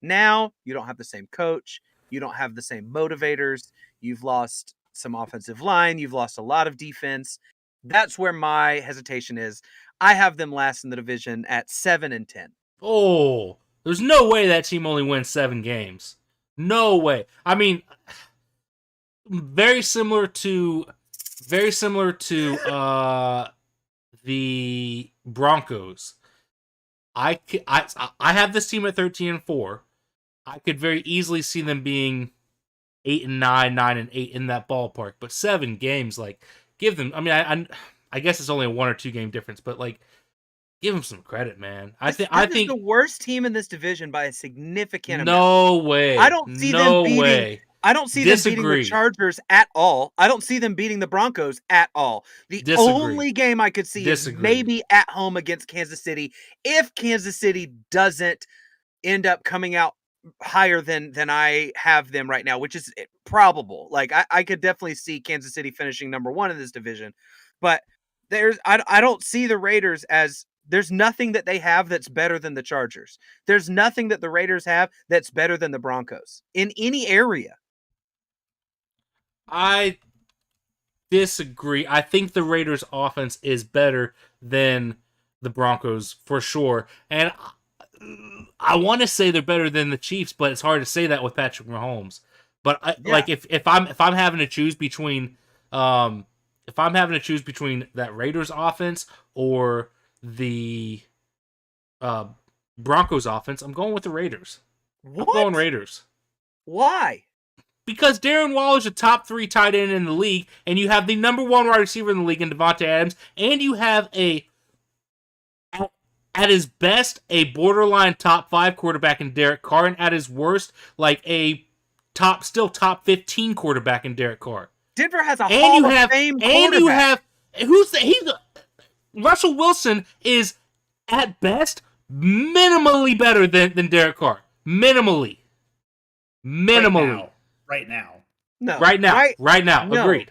Now, you don't have the same coach. You don't have the same motivators. You've lost some offensive line. You've lost a lot of defense. That's where my hesitation is. I have them last in the division at 7-10. Oh, there's no way that team only wins 7 games. No way. I mean, very similar to the Broncos. I have this team at 13-4. I could very easily see them being 8-9, 9-8 in that ballpark. But 7 games, like, give them. I mean, I guess it's only a 1 or 2 game difference, but like, give them some credit, man. I think the worst team in this division by a significant amount. No way. I don't see them beating. I don't see them beating the Disagree. Chargers at all. I don't see them beating the Broncos at all. The only game I could see is maybe at home against Kansas City if Kansas City doesn't end up coming out higher than I have them right now, which is probable. Like I could definitely see Kansas City finishing number 1 in this division, but I don't see the Raiders as there's nothing that they have that's better than the Chargers. There's nothing that the Raiders have that's better than the Broncos in any area. I disagree. I think the Raiders' offense is better than the Broncos for sure, and I want to say they're better than the Chiefs, but it's hard to say that with Patrick Mahomes. But like if I'm having to choose between that Raiders offense or the Broncos offense, I'm going with the Raiders. What? I'm going Raiders. Why? Because Darren Waller's a top 3 tight end in the league, and you have the number 1 wide receiver in the league in Devontae Adams, and you have at his best, a borderline top 5 quarterback in Derek Carr, and at his worst, like a top 15 quarterback in Derek Carr. Denver has a Hall of Fame quarterback. And you have Russell Wilson is at best minimally better than Derek Carr. Minimally. Right now. No. Right now. No. Agreed.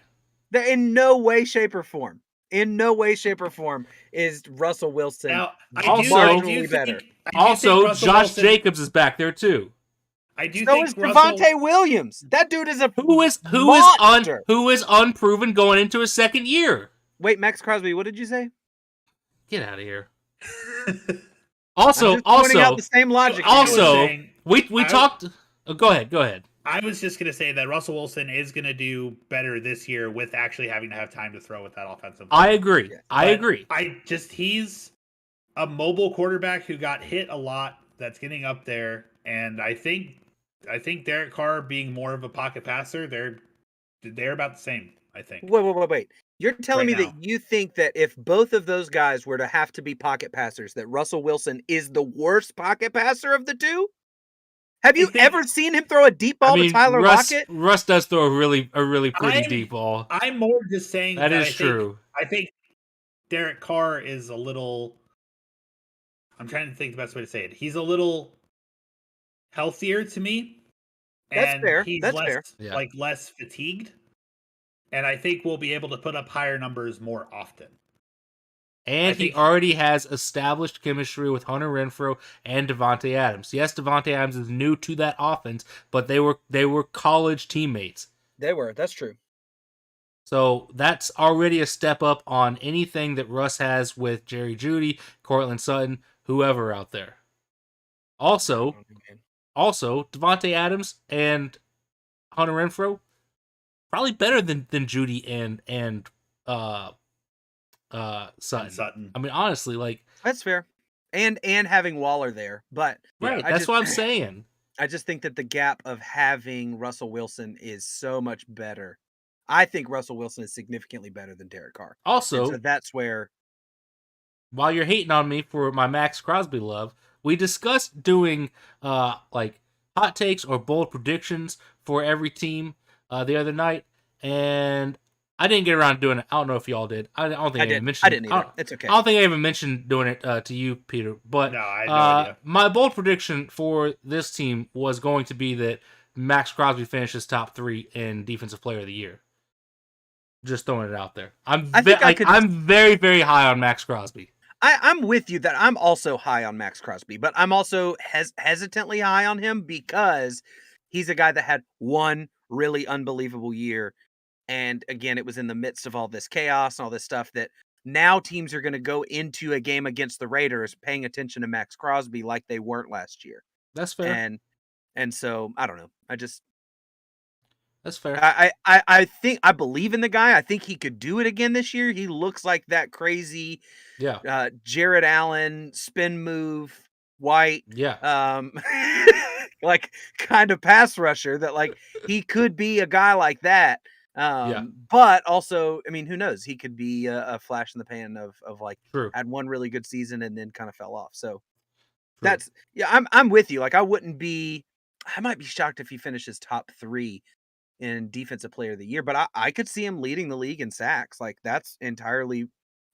In no way, shape, or form. In no way, shape, or form is Russell Wilson marginally better. Also, Josh Jacobs is back there too. I do so think is Devontae Williams. That dude is who is unproven going into his second year. Wait, Max Crosby, what did you say? Get out of here. Also, pointing out the same logic. We talked. Oh, go ahead. I was just going to say that Russell Wilson is going to do better this year with actually having to have time to throw with that offensive line. I agree. He's a mobile quarterback who got hit a lot that's getting up there. And I think Derek Carr being more of a pocket passer, they're about the same, I think. Wait. You're telling me that you think that if both of those guys were to have to be pocket passers, that Russell Wilson is the worst pocket passer of the two? Have you ever seen him throw a deep ball to Tyler Lockett? Russ does throw a really pretty deep ball. I'm more just saying that is true. I think Derek Carr is a little. I'm trying to think the best way to say it. He's a little healthier to me. That's fair. He's less fatigued. And I think we'll be able to put up higher numbers more often. And he already has established chemistry with Hunter Renfrow and Devontae Adams. Yes, Devontae Adams is new to that offense, but they were college teammates. They were. That's true. So that's already a step up on anything that Russ has with Jerry Jeudy, Cortland Sutton, whoever out there. Also, Devontae Adams and Hunter Renfrow probably better than Jeudy and Sutton. I mean, honestly, like that's fair. And having Waller there, but right, that's what I'm saying. I just think that the gap of having Russell Wilson is so much better. I think Russell Wilson is significantly better than Derek Carr. Also, so that's where. While you're hating on me for my Max Crosby love, we discussed doing like hot takes or bold predictions for every team the other night, and I didn't get around to doing it. I don't know if y'all did. I don't think I even mentioned. I didn't either. It's okay. I don't think I even mentioned doing it to you, Peter. But no, I had no idea. My bold prediction for this team was going to be that Max Crosby finishes top 3 in Defensive Player of the Year. Just throwing it out there. I'm very, very high on Max Crosby. I'm with you that I'm also high on Max Crosby, but I'm also hesitantly high on him because he's a guy that had one really unbelievable year. And again, it was in the midst of all this chaos and all this stuff that now teams are going to go into a game against the Raiders paying attention to Max Crosby like they weren't last year. That's fair. And so, I don't know. That's fair. I think I believe in the guy. I think he could do it again this year. He looks like that crazy Jared Allen spin move, white. Yeah. Like kind of pass rusher that like he could be a guy like that. But also, I mean, who knows? He could be a flash in the pan of like had one really good season and then kind of fell off. So that's I'm with you. Like I might be shocked if he finishes top 3 in Defensive Player of the Year, but I could see him leading the league in sacks. Like that's entirely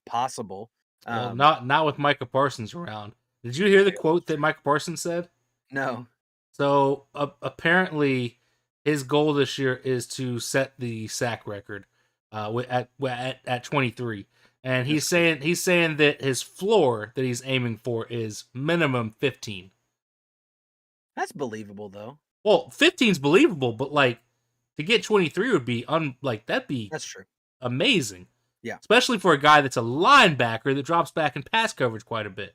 possible. Well, not with Micah Parsons around. Did you hear the quote that Micah Parsons said? No. So apparently, his goal this year is to set the sack record at 23, and he's saying that his floor that he's aiming for is minimum 15. That's believable though. Well, 15's believable, but like to get 23 would be that'd be That's true. amazing. Yeah. Especially for a guy that's a linebacker that drops back in pass coverage quite a bit.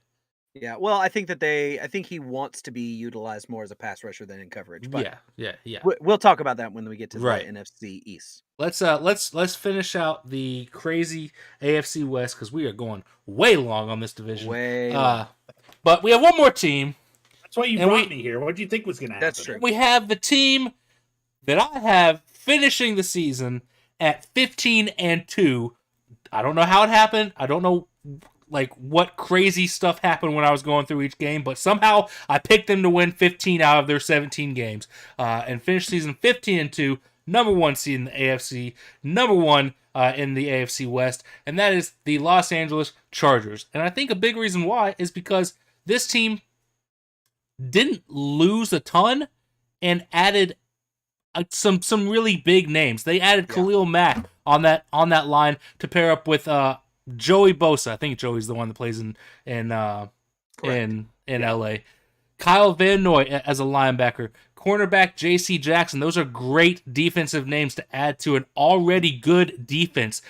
Yeah, well, I think he wants to be utilized more as a pass rusher than in coverage. But yeah. We'll talk about that when we get to the NFC East. Let's finish out the crazy AFC West because we are going way long on this division. But we have one more team. That's why you brought me here. What did you think was going to happen? That's true. We have the team that I have finishing the season at 15-2. I don't know how it happened. I don't know what crazy stuff happened when I was going through each game, but somehow I picked them to win 15 out of their 17 games and finish season 15-2, number 1 seed in the AFC, number 1 in the AFC West, and that is the Los Angeles Chargers. And I think a big reason why is because this team didn't lose a ton and added some really big names. They added Khalil Mack on that line to pair up with Joey Bosa. I think Joey's the one that plays in LA. Kyle Van Noy as a linebacker. Cornerback J.C. Jackson. Those are great defensive names to add to an already good defense.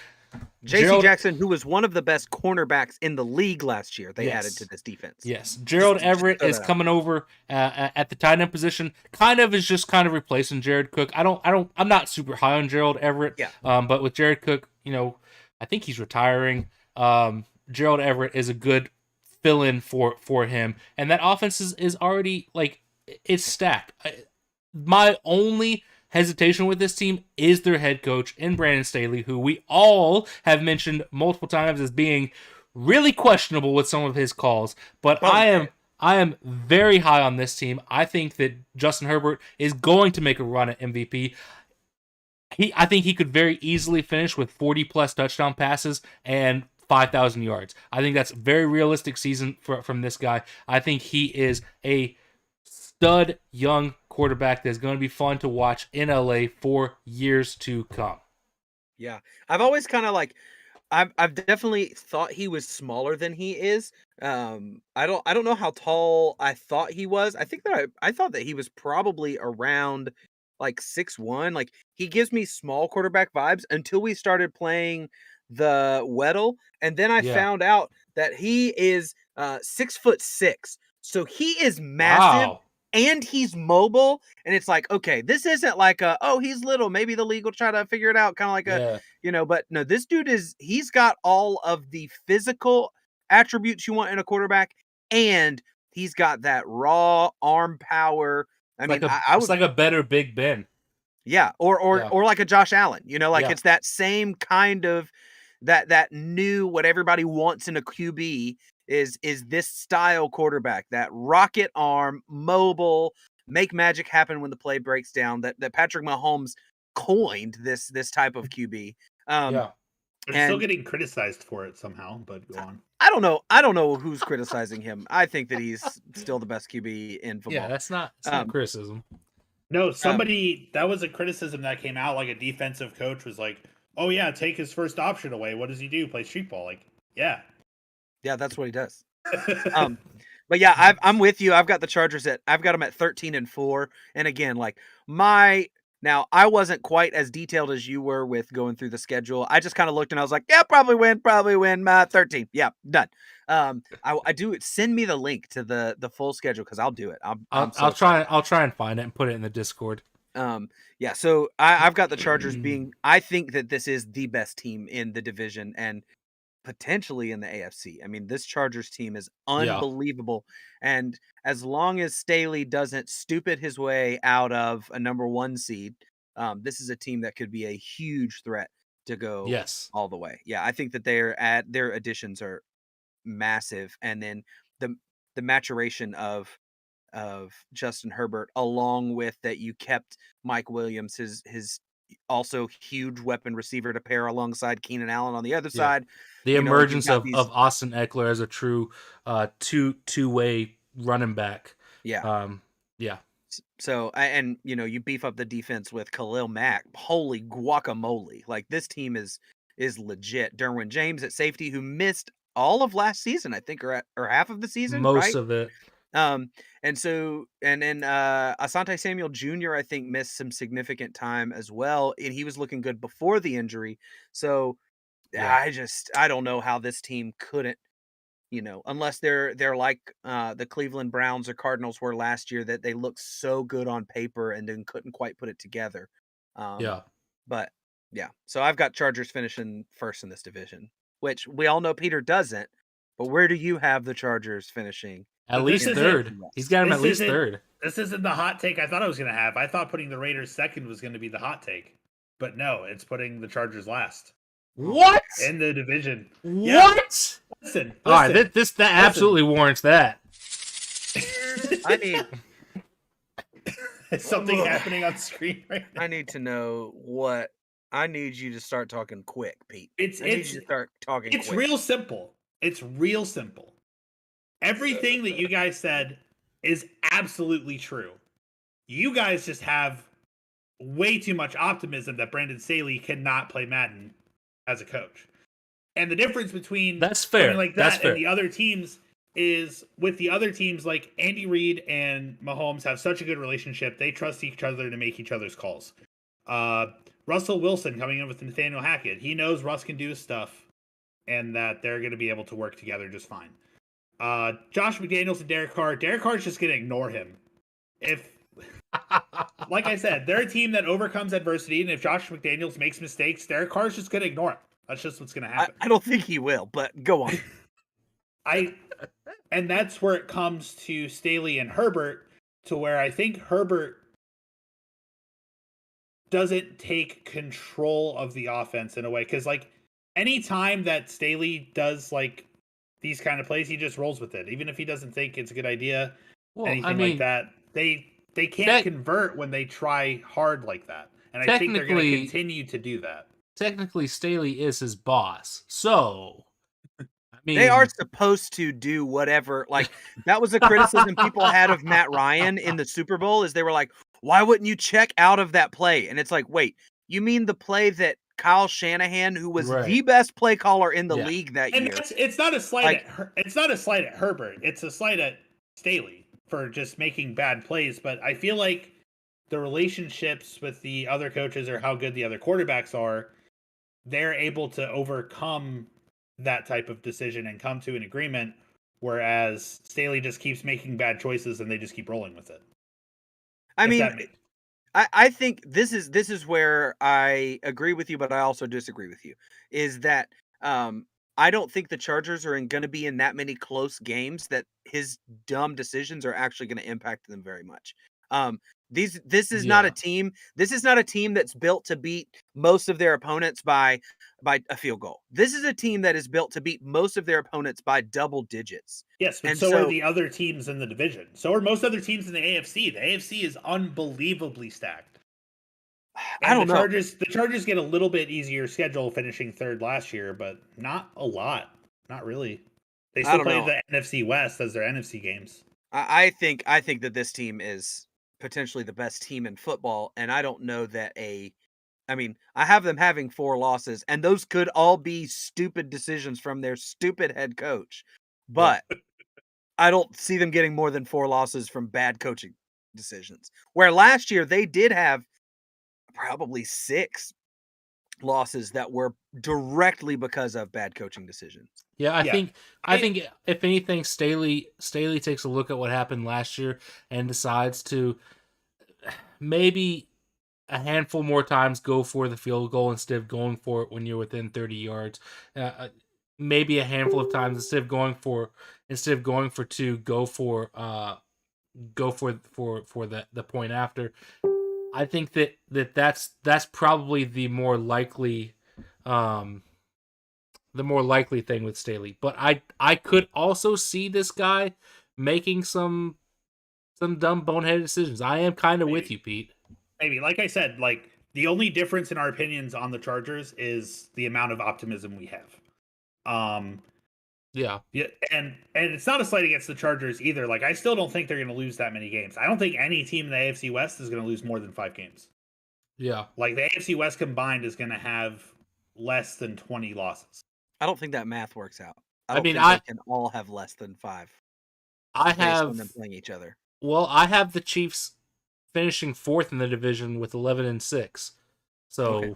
J.C. Jackson, who was one of the best cornerbacks in the league last year, they added to this defense. Yes. Gerald Everett is coming over at the tight end position. Kind of replacing Jared Cook. I'm not super high on Gerald Everett. Yeah. But with Jared Cook, I think he's retiring. Gerald Everett is a good fill-in for him, and that offense is already it's stacked. My only hesitation with this team is their head coach in Brandon Staley, who we all have mentioned multiple times as being really questionable with some of his calls. But I am very high on this team. I think that Justin Herbert is going to make a run at MVP. I think he could very easily finish with 40-plus touchdown passes and 5,000 yards. I think that's a very realistic season from this guy. I think he is a stud young quarterback that's going to be fun to watch in LA for years to come. Yeah. I've always kind of I've definitely thought he was smaller than he is. I don't know how tall I thought he was. I think that I thought that he was probably around 6'1". Like he gives me small quarterback vibes until we started playing the Weddle, and then I found out that he is 6'6". So he is massive. Wow. And he's mobile, and it's okay, this isn't he's little, maybe the league will try to figure it out, kind of but no, this dude he's got all of the physical attributes you want in a quarterback, and he's got that raw arm power. I mean, it's like a better Big Ben. Yeah, or like a Josh Allen, it's that same kind of that new what everybody wants in a QB is this style quarterback, that rocket arm, mobile, make magic happen when the play breaks down, that Patrick Mahomes coined this type of QB. They're still getting criticized for it somehow, but go on. I don't know who's criticizing him. I think that he's still the best QB in football. Yeah, that's not criticism. No, that was a criticism that came out. Like a defensive coach was like, "Oh yeah, take his first option away. What does he do? Play street ball?" Yeah, that's what he does. But yeah, I'm with you. I've got the Chargers I've got them at 13-4, and again, now I wasn't quite as detailed as you were with going through the schedule. I just kind of looked and I was like, yeah, probably win. 13. Yeah, done. I do send me the link to the full schedule because I'll do it. I'll try and find it and put it in the Discord. Yeah. So I've got the Chargers being. I think that this is the best team in the division and potentially in the AFC. I mean, this Chargers team is unbelievable, and as long as Staley doesn't stupid his way out of a number 1 seed, this is a team that could be a huge threat to go all the way. Yeah, I think that their additions are massive, and then the maturation of Justin Herbert, along with that you kept Mike Williams, his also huge weapon receiver to pair alongside Keenan Allen on the other Yeah. side. The you've emergence got of these- Austin Eckler as a true two-way running back. Yeah. Yeah. So, and you beef up the defense with Khalil Mack. Holy guacamole! Like, this team is legit. Derwin James at safety, who missed all of last season, I think, or half of the season, Most right? of it. And then Asante Samuel Jr. I think missed some significant time as well, and he was looking good before the injury. So Yeah. I don't know how this team couldn't, unless they're like the Cleveland Browns or Cardinals were last year, that they looked so good on paper and then couldn't quite put it together. Yeah. But yeah, so I've got Chargers finishing first in this division, which we all know Peter doesn't. But where do you have the Chargers finishing? At But least this third. isn't- He's got him this at least isn't- third. This isn't the hot take I thought I was going to have. I thought putting the Raiders second was going to be the hot take. But no, it's putting the Chargers last What? in the division. What? Listen. All right, that absolutely warrants that. I need Is something happening on screen right now? I need to know what I need you to start talking quick, Pete. I need you to start talking It's quick. real simple. It's real simple. Everything that you guys said is absolutely true. You guys just have way too much optimism that Brandon Staley cannot play Madden as a coach. And the difference between That's fair. something like That's that fair. and the other teams is, with the other teams, like Andy Reid and Mahomes have such a good relationship. They trust each other to make each other's calls. Russell Wilson coming in with Nathaniel Hackett. He knows Russ can do his stuff and that they're going to be able to work together just fine. Josh McDaniels and Derek Carr. Derek Carr's just going to ignore him. Like I said, they're a team that overcomes adversity, and if Josh McDaniels makes mistakes, Derek Carr's just going to ignore him. That's just what's going to happen. I don't think he will, but go on. And that's where it comes to Staley and Herbert, to where I think Herbert doesn't take control of the offense in a way, because like any time that Staley does like these kind of plays, he just rolls with it, even if he doesn't think it's a good idea. Well, anything like that, they can't convert when they try hard like that, and I think they're going to continue to do that. Technically, Staley is his boss, so I mean, They are supposed to do whatever. Like, that was a criticism people had of Matt Ryan in the Super Bowl, is they were like, why wouldn't you check out of that play? And it's like, wait, you mean the play that Kyle Shanahan, who was the best play caller in the league that year? It's not a slight it's not a slight at Herbert. It's a slight at Staley for just making bad plays. But I feel like the relationships with the other coaches, or how good the other quarterbacks are, they're able to overcome that type of decision and come to an agreement, whereas Staley just keeps making bad choices and they just keep rolling with it. I mean, I think this is where I agree with you, but I also disagree with you. Is that I don't think the Chargers are going to be in that many close games that his dumb decisions are actually going to impact them very much. This is not a team. This is not a team that's built to beat most of their opponents by a field goal. This is a team that is built to beat most of their opponents by double digits. Yes, but so are the other teams in the division. So are most other teams in the AFC. The AFC is unbelievably stacked. And I don't know. The Chargers get a little bit easier schedule finishing third last year, but not a lot. Not really. They still play the NFC West as their NFC games. I think that this team is potentially the best team in football, and I don't know that I have them having 4 losses, and those could all be stupid decisions from their stupid head coach, but I don't see them getting more than 4 losses from bad coaching decisions. Where last year they did have probably 6 losses that were directly because of bad coaching decisions. Yeah, I think if anything, Staley takes a look at what happened last year and decides to maybe a handful more times go for the field goal instead of going for it when you're within 30 yards. Maybe a handful of times instead of going for 2, go for the point after. I think that's probably the more likely thing with Staley. But I could also see this guy making some dumb boneheaded decisions. I am kind of with you, Pete. Maybe, like I said, like The only difference in our opinions on the Chargers is the amount of optimism we have. Yeah. Yeah, and it's not a slight against the Chargers either. Like, I still don't think they're going to lose that many games. I don't think any team in the AFC West is going to lose more than 5 games. Yeah. Like, the AFC West combined is going to have less than 20 losses. I don't think that math works out. I mean, think they can all have less than 5. I based on have them playing each other. Well, I have the Chiefs finishing 4th in the division with 11-6. So, Okay.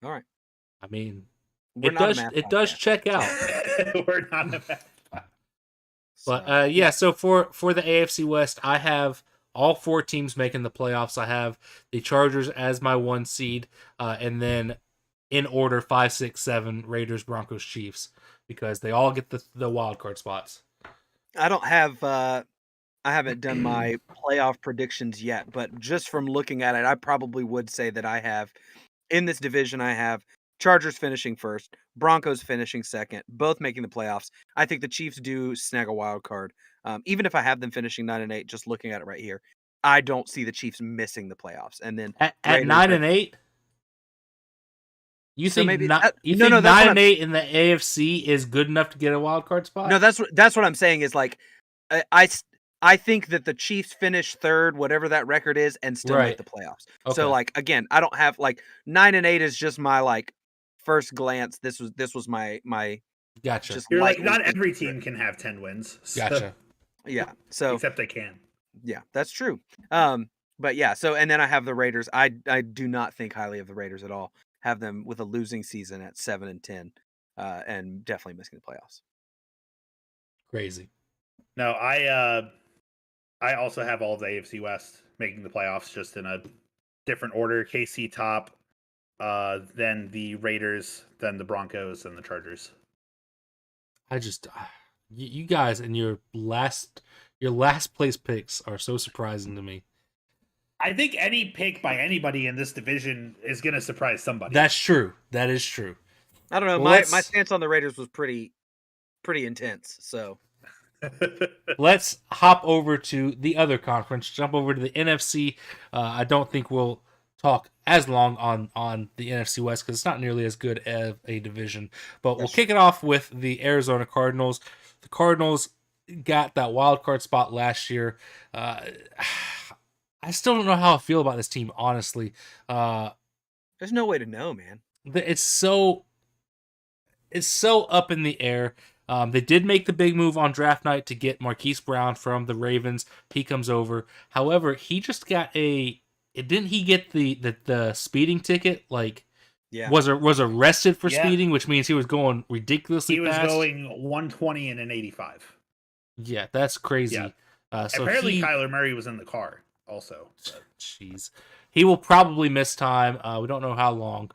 All right. I mean, We're not a math it does podcast. check out. We're not a math podcast. But yeah, so for the AFC West, I have all 4 teams making the playoffs. I have the Chargers as my 1 seed, and then in order 5, 6, 7 Raiders, Broncos, Chiefs, because they all get the wild card spots. I don't have I haven't done my playoff predictions yet, but just from looking at it, I probably would say that I have in this division I have Chargers finishing 1st, Broncos finishing 2nd, both making the playoffs. I think the Chiefs do snag a wild card. Even if I have them finishing 9-8, just looking at it right here, I don't see the Chiefs missing the playoffs. And then At Raiders, 9-8, you So think maybe not, that- you no, think no, that's what 9-8 in the AFC is good enough to get a wild card spot? No, that's what I'm saying is like I think that the Chiefs finish 3rd, whatever that record is, and still Right. make the playoffs. Okay. So like again, I don't have like 9-8 is just my like first glance. This was my Gotcha. just You're like, lightly not every thinking team can have 10 wins. so- Gotcha. Yeah. So Except they can. yeah, that's true. But yeah, so and then I have the Raiders. I do not think highly of the Raiders at all. Have them with a losing season at 7-10, and definitely missing the playoffs. Crazy. No, I also have all of the AFC West making the playoffs, just in a different order. KC top, then the Raiders, then the Broncos, and the Chargers. I just you guys and your last place picks are so surprising to me. I think any pick by anybody in this division is going to surprise somebody. That's true. That is true. I don't know. Well, My stance on the Raiders was pretty intense. So Let's hop over to the other conference. Jump over to the NFC. I don't think we'll talk as long on the NFC West because it's not nearly as good as a division. But we'll kick it off with the Arizona Cardinals. The Cardinals got that wild card spot last year. I still don't know how I feel about this team, honestly. there's no way to know, man. It's so up in the air. They did make the big move on draft night to get Marquise Brown from the Ravens. He comes over. However, he just got didn't he get the speeding ticket? Like, Yeah. was arrested for Yeah. speeding, which means he was going ridiculously he was fast. going 120 in an 85. Yeah, that's crazy. Yeah. So Apparently, Kyler Murray was in the car also. Jeez, he will probably miss time. We don't know how long.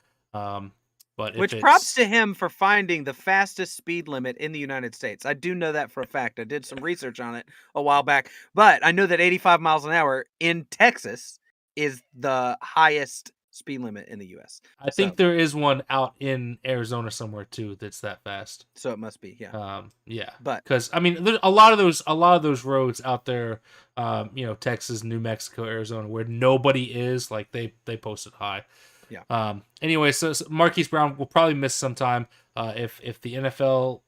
But Which props to him for finding the fastest speed limit in the United States. I do know that for a fact. I did some research on it a while back, but I know that 85 miles an hour in Texas is the highest speed limit in the U.S. I think there is one out in Arizona somewhere too that's that fast. So it must be, yeah. Yeah, But because I mean, there's a lot of those roads out there, Texas, New Mexico, Arizona, where nobody is. Like they posted high. Yeah. Anyway, so Marquise Brown will probably miss some time. If the NFL,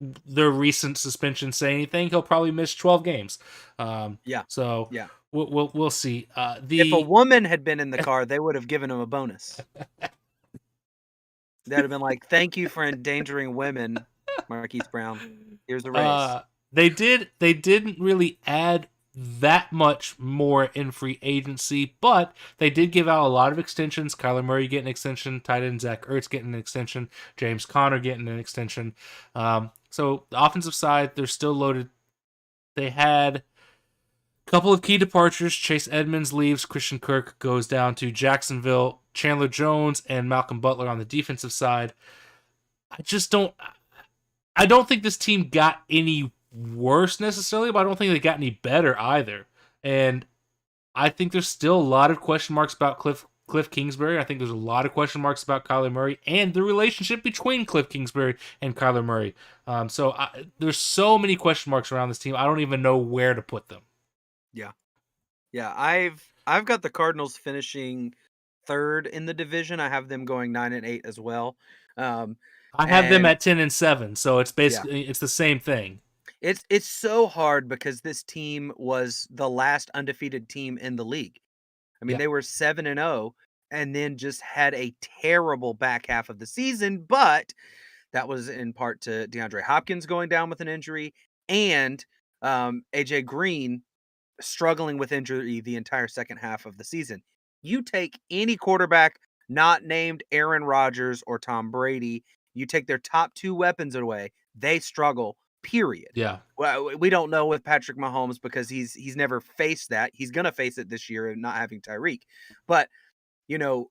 their recent suspension say anything, he'll probably miss 12 games. Yeah. So yeah. we'll see. If a woman had been in the car, they would have given him a bonus. They'd have been like, "Thank you for endangering women, Marquise Brown. Here's a raise." They didn't really add that much more in free agency, but they did give out a lot of extensions. Kyler Murray getting an extension, tight end Zach Ertz getting an extension, James Conner getting an extension. So the offensive side, they're still loaded. They had a couple of key departures. Chase Edmonds leaves, Christian Kirk goes down to Jacksonville, Chandler Jones and Malcolm Butler on the defensive side. I don't think this team got any worse necessarily, but I don't think they got any better either. And I think there's still a lot of question marks about Cliff Kingsbury. I think there's a lot of question marks about Kyler Murray and the relationship between Cliff Kingsbury and Kyler Murray. There's so many question marks around this team. I don't even know where to put them. Yeah, I've got the Cardinals finishing third in the division. I have them going 9-8 as well. I have them at 10-7, so it's basically it's the same thing. It's so hard because this team was the last undefeated team in the league. I mean, they were 7-0 and then just had a terrible back half of the season, but that was in part to DeAndre Hopkins going down with an injury and AJ Green struggling with injury the entire second half of the season. You take any quarterback not named Aaron Rodgers or Tom Brady, you take their top two weapons away, they struggle, period. Yeah. Well, we don't know with Patrick Mahomes because he's never faced that. He's going to face it this year and not having Tyreek. But, you know,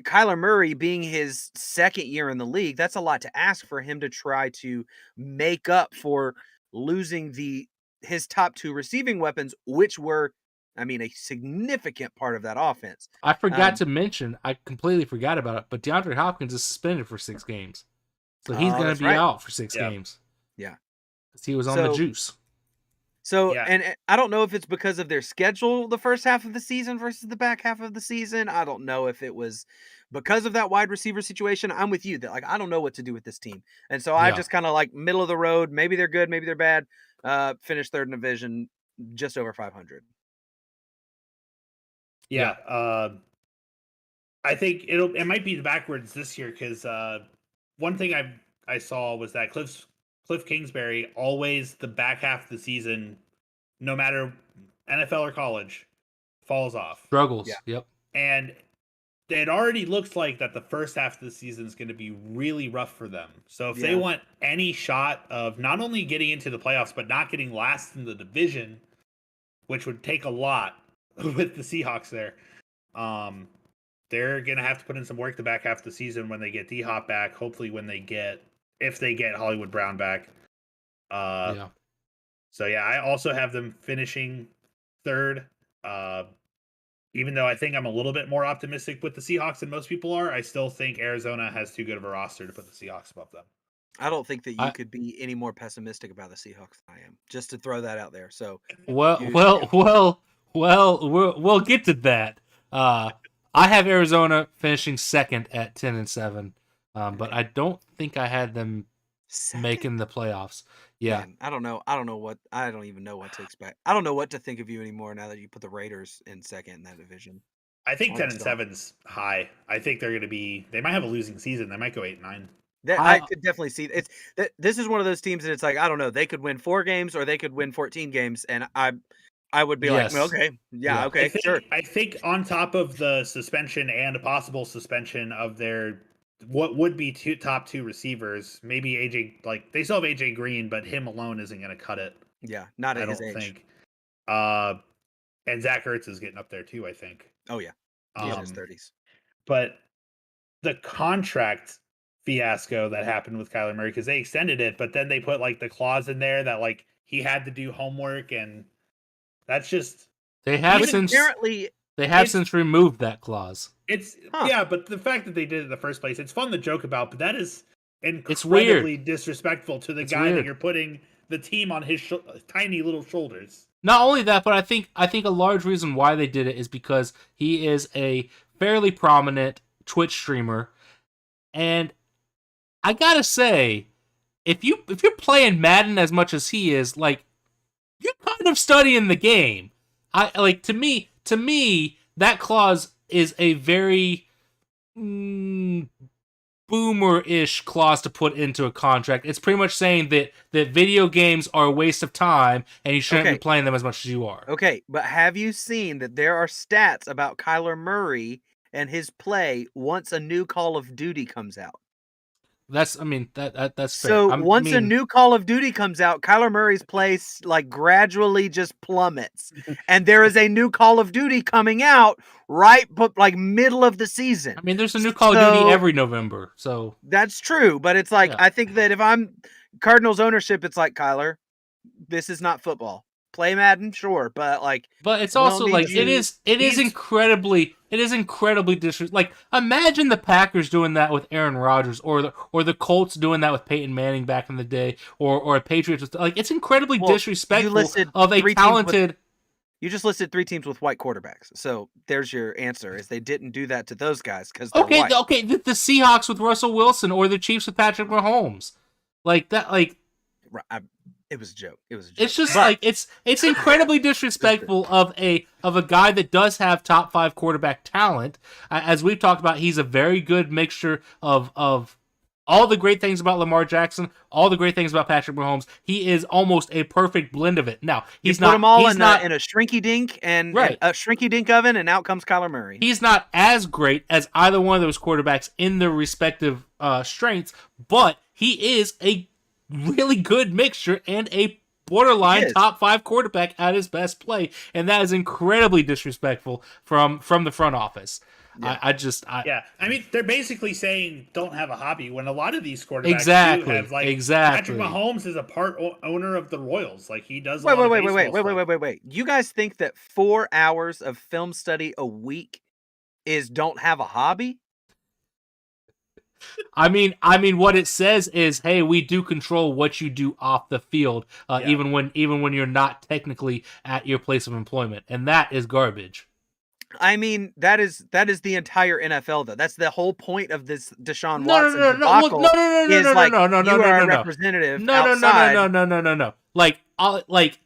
Kyler Murray being his second year in the league, that's a lot to ask for him to try to make up for losing his top two receiving weapons, which were, I mean, a significant part of that offense. I forgot to mention, I completely forgot about it, but DeAndre Hopkins is suspended for 6 games. So he's going to be out for 6 games. Yeah. Because he was on the juice. So, and I don't know if it's because of their schedule the first half of the season versus the back half of the season. I don't know if it was because of that wide receiver situation. I'm with you that, like, I don't know what to do with this team. And so I just kind of like middle of the road. Maybe they're good, maybe they're bad. Finished third in division, just over 500. Yeah. I think it might be backwards this year because one thing I saw was that Cliff Kingsbury always the back half of the season, no matter NFL or college, falls off. Struggles. Yep. And it already looks like that the first half of the season is going to be really rough for them. So if they want any shot of not only getting into the playoffs, but not getting last in the division, which would take a lot with the Seahawks there, they're going to have to put in some work the back half of the season when they get D-Hop back, hopefully if they get Hollywood Brown back. So I also have them finishing third. Even though I think I'm a little bit more optimistic with the Seahawks than most people are, I still think Arizona has too good of a roster to put the Seahawks above them. I don't think that you could be any more pessimistic about the Seahawks than I am. Just to throw that out there. So we'll get to that. I have Arizona finishing second at 10-7. But I don't think I had them making the playoffs. Yeah. Man, I don't even know what to expect. I don't know what to think of you anymore now that you put the Raiders in second in that division. I think 10-7's high. I think they might have a losing season. They might go 8-9. I could definitely see this is one of those teams that it's like, I don't know, they could win 4 games or they could win 14 games. And I would be like, okay, okay, sure. I think on top of the suspension and a possible suspension of their what would be top two receivers, maybe AJ, like they still have AJ Green, but him alone isn't going to cut it. Yeah, not at his age. Think. And Zach Ertz is getting up there too, I think. Oh yeah, he's in his 30s. But the contract fiasco that happened with Kyler Murray, because they extended it, but then they put like the clause in there that like he had to do homework, and that's just they have since removed that clause. But the fact that they did it in the first place, it's fun to joke about, but that is incredibly disrespectful to the guy that you're putting the team on his tiny little shoulders. Not only that, but I think a large reason why they did it is because he is a fairly prominent Twitch streamer, and I gotta say, if you're playing Madden as much as he is, like, you're kind of studying the game. To me that clause is a very boomer-ish clause to put into a contract. It's pretty much saying that video games are a waste of time and you shouldn't be playing them as much as you are. Okay, but have you seen that there are stats about Kyler Murray and his play once a new Call of Duty comes out? That's fair. So once a new Call of Duty comes out, Kyler Murray's play like gradually just plummets, and there is a new Call of Duty coming out but like middle of the season. I mean, there's a new Call of Duty every November, so that's true. But it's like I think that if I'm Cardinals ownership, it's like, Kyler, this is not football. Play Madden, sure, but it's also like it is incredibly disrespectful. Like, imagine the Packers doing that with Aaron Rodgers, or the Colts doing that with Peyton Manning back in the day, or Patriots. Like, it's incredibly disrespectful of a talented. You just listed 3 teams with white quarterbacks. So there's your answer: is they didn't do that to those guys because they're white. Okay. The Seahawks with Russell Wilson or the Chiefs with Patrick Mahomes, like that. Like it was a joke. It was a joke. it's just like it's incredibly disrespectful of a guy that does have top 5 quarterback talent. As we've talked about, he's a very good mixture of all the great things about Lamar Jackson, all the great things about Patrick Mahomes. He is almost a perfect blend of it. Now, he's not. Put them all in a shrinky dink and a shrinky dink oven, and out comes Kyler Murray. He's not as great as either one of those quarterbacks in their respective strengths, but he is a really good mixture and a borderline top 5 quarterback at his best play, and that is incredibly disrespectful from the front office. Yeah. I mean, they're basically saying don't have a hobby when a lot of these quarterbacks do have, like, Patrick Mahomes is a part owner of the Royals. Like, he does. Wait. You guys think that 4 hours of film study a week is don't have a hobby? I mean, what it says is, hey, we do control what you do off the field, even when you're not technically at your place of employment, and that is garbage. I mean, that is the entire NFL, though. That's the whole point of this Deshaun Watson debacle. No. You are a representative outside. No. Like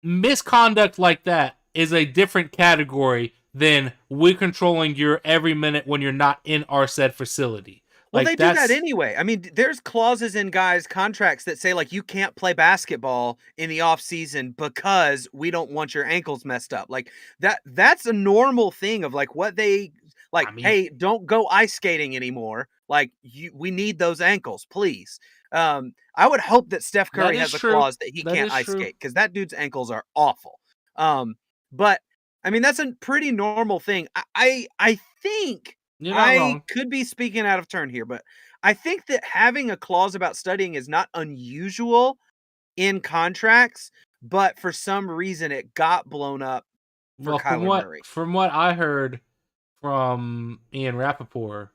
misconduct like that is a different category than we're controlling your every minute when you're not in our said facility. Well, they do that anyway. I mean, there's clauses in guys' contracts that say, like, you can't play basketball in the off season because we don't want your ankles messed up. Like that's a normal thing of like what they like. Hey, don't go ice skating anymore. Like we need those ankles, please. I would hope that Steph Curry has a clause that he can't ice skate because that dude's ankles are awful. But I mean, that's a pretty normal thing. I think. I could be speaking out of turn here, but I think that having a clause about studying is not unusual in contracts, but for some reason it got blown up for Kyler Murray. From what I heard from Ian Rappaport,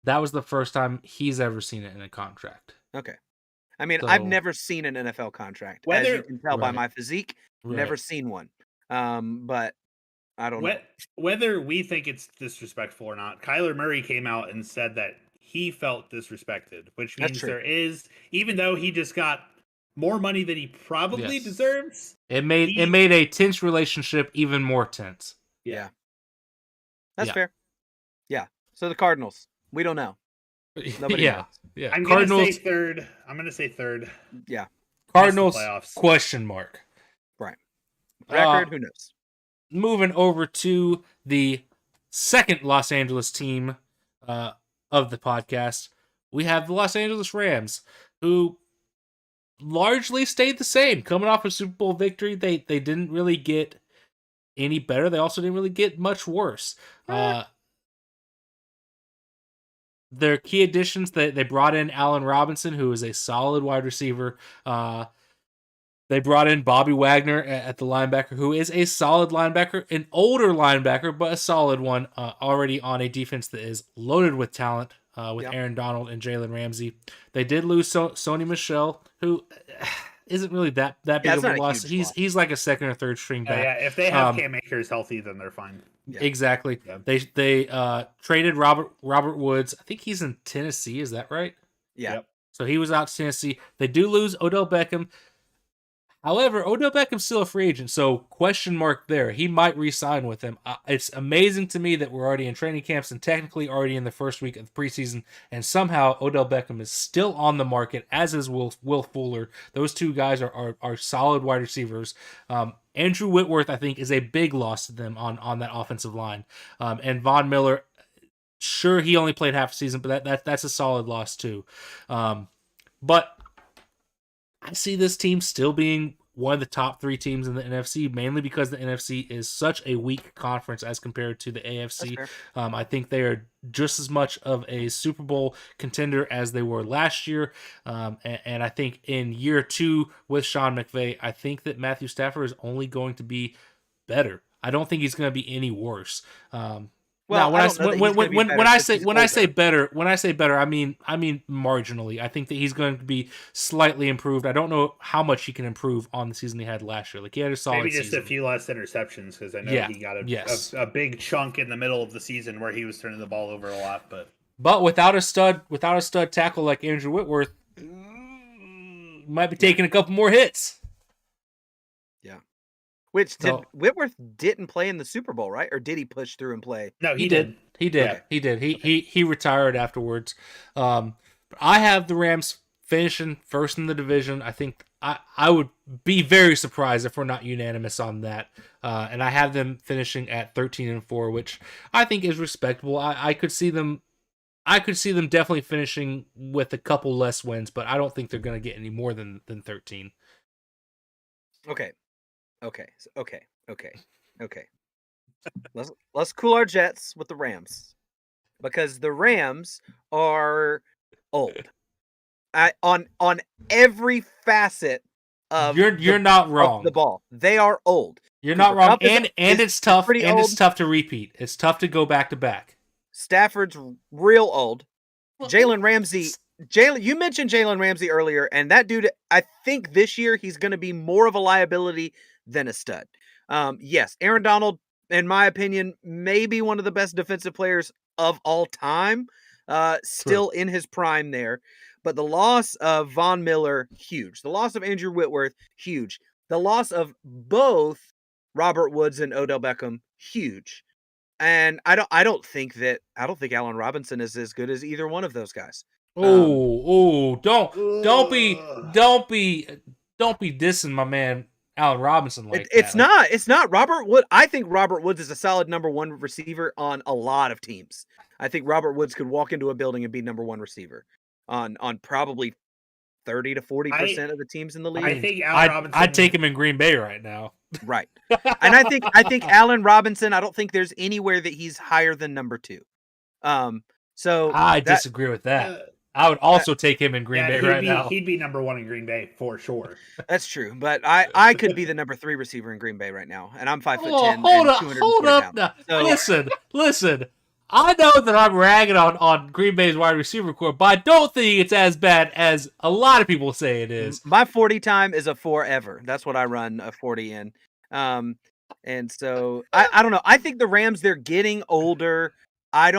that was the first time he's ever seen it in a contract. Okay. I mean, I've never seen an NFL contract. As you can tell by my physique, never seen one. But I don't know. Whether we think it's disrespectful or not, Kyler Murray came out and said that he felt disrespected, which means there is, even though he just got more money than he probably deserves. It made a tense relationship even more tense. Yeah. That's fair. Yeah. So the Cardinals, we don't know. Nobody knows. Yeah. I'm going to say third. Yeah. Cardinals, question mark. Right. Record, who knows? Moving over to the second Los Angeles team of the podcast, we have the Los Angeles Rams, who largely stayed the same. Coming off a Super Bowl victory, they didn't really get any better. They also didn't really get much worse. Their key additions, they brought in Allen Robinson, who is a solid wide receiver. They brought in Bobby Wagner at the linebacker, who is a solid linebacker, an older linebacker, but a solid one, already on a defense that is loaded with talent, with Aaron Donald and Jalen Ramsey. They did lose Sony Michel, who isn't really that big of a loss. He's like a second or third string back. Yeah, if they have Cam Akers healthy, then they're fine. Yeah. Exactly. Yeah. They traded Robert Woods. I think he's in Tennessee. Is that right? Yeah. Yep. So he was out to Tennessee. They do lose Odell Beckham. However, Odell Beckham's still a free agent, so question mark there. He might re-sign with them. It's amazing to me that we're already in training camps and technically already in the first week of the preseason, and somehow Odell Beckham is still on the market, as is Will Fuller. Those two guys are solid wide receivers. Andrew Whitworth, I think, is a big loss to them on that offensive line. And Von Miller, sure, he only played half a season, but that's a solid loss too. But I see this team still being one of the top 3 teams in the NFC, mainly because the NFC is such a weak conference as compared to the AFC. I think they are just as much of a Super Bowl contender as they were last year. And I think in year 2 with Sean McVay, I think that Matthew Stafford is only going to be better. I don't think he's going to be any worse. Well, now, I don't know that he's gonna be better 'cause he's when I say older. better, I mean marginally. I think that he's going to be slightly improved. I don't know how much he can improve on the season he had last year. Like he had a solid Maybe just season. a few less interceptions because I know Yeah, he got yes. a big chunk in the middle of the season where he was turning the ball over a lot. But without a stud tackle like Andrew Whitworth, might be taking a couple more hits. Yeah. Which So- Whitworth didn't play in the Super Bowl, right? Or did he push through and play? No, He did. Yeah. He did. He retired afterwards. I have the Rams finishing first in the division. I think I would be very surprised if we're not unanimous on that. And I have them finishing at 13-4, which I think is respectable. I could see them definitely finishing with a couple less wins, but I don't think they're going to get any more than 13. Okay. Let's cool our jets with the Rams, because the Rams are old. On every facet of You're not wrong. of the ball, they are old. You're not Cooper wrong, Kupp and is it's tough. pretty And it's old. tough to repeat. It's tough to go back to back. Stafford's real old. Jalen Ramsey. You mentioned Jalen Ramsey earlier, and that dude, I think this year he's going to be more of a liability than a stud. Yes, Aaron Donald, in my opinion, may be one of the best defensive players of all time. Still in his prime there. But the loss of Von Miller, huge. The loss of Andrew Whitworth, huge. The loss of both Robert Woods and Odell Beckham, huge. And I don't think Allen Robinson is as good as either one of those guys. Don't be dissing my man Allen Robinson like that. It's not Robert Wood. I think Robert Woods is a solid number one receiver on a lot of teams. I think Robert Woods could walk into a building and be number one receiver on probably 30 to 40% of the teams in the league. I think Allen Robinson. I'd take him in Green Bay right now. Right. And I think Allen Robinson, I don't think there's anywhere that he's higher than number 2. So I disagree with that. I would also take him in Green Bay right now. He'd be number 1 in Green Bay for sure. That's true, but I could be the number 3 receiver in Green Bay right now, and I'm 5'10". Hold up now. So, listen. I know that I'm ragging on Green Bay's wide receiver core, but I don't think it's as bad as a lot of people say it is. My 40 time is a 4 ever. That's what I run a 40 in. And so I don't know. I think the Rams, they're getting older. I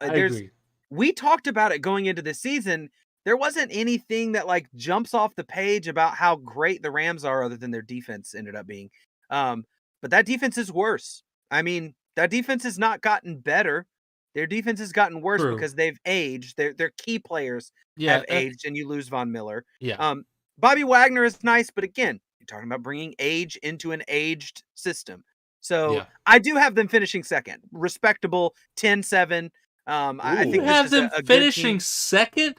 agree. We talked about it going into the season. There wasn't anything that like jumps off the page about how great the Rams are, other than their defense ended up being. But that defense is worse. I mean, that defense has not gotten better. Their defense has gotten worse because they've aged. Their key players have aged, and you lose Von Miller. Yeah. Bobby Wagner is nice, but again, you're talking about bringing age into an aged system. So I do have them finishing second. Respectable 10-7. I think you have this is them a finishing good second?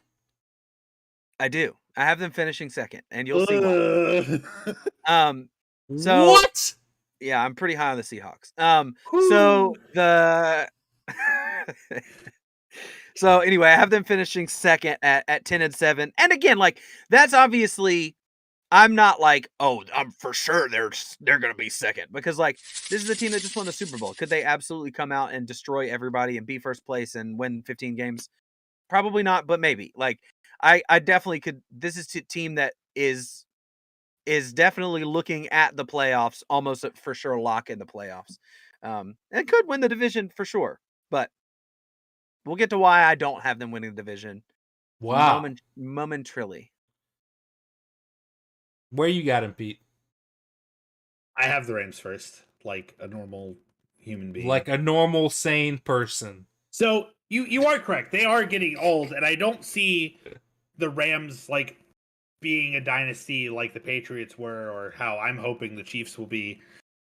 I do. I have them finishing second, and you'll see why. So what? Yeah, I'm pretty high on the Seahawks. So the So anyway, I have them finishing second at 10-7. And again, like that's obviously, I'm not like, oh, I'm for sure they're gonna be second, because like this is a team that just won the Super Bowl. Could they absolutely come out and destroy everybody and be first place and win 15 games? Probably not, but maybe. Like I definitely could. This is a team that is definitely looking at the playoffs, almost for sure lock in the playoffs. And could win the division for sure, but we'll get to why I don't have them winning the division. Wow. Momentarily. Where you got him, Pete? I have the Rams first, like a normal human being. Like a normal, sane person. So you are correct. They are getting old, and I don't see the Rams like being a dynasty like the Patriots were, or how I'm hoping the Chiefs will be.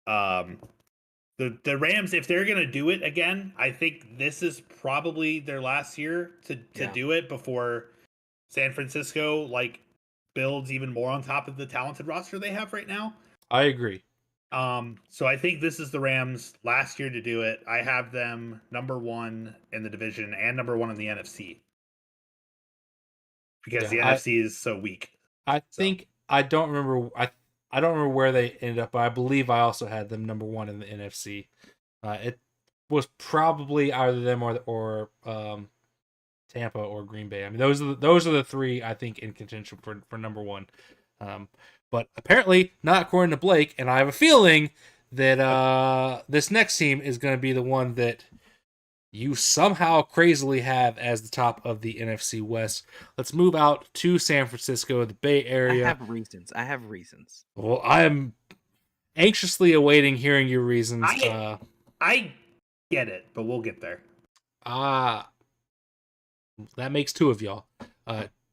The Rams, if they're going to do it again, I think this is probably their last year to do it before San Francisco like builds even more on top of the talented roster they have right now. I agree. So I think this is the Rams' last year to do it. I have them number 1 in the division and number 1 in the NFC. Because the NFC is so weak. I don't remember where they ended up, but I believe I also had them number 1 in the NFC. was probably either them or Tampa or Green Bay. I mean, those are the three I think in contention for number one. But apparently not according to Blake, and I have a feeling that this next team is going to be the one that you somehow crazily have as the top of the NFC West. Let's move out to San Francisco, the Bay Area. I have reasons. Well, I am anxiously awaiting hearing your reasons. I get it, but we'll get there. That makes two of y'all.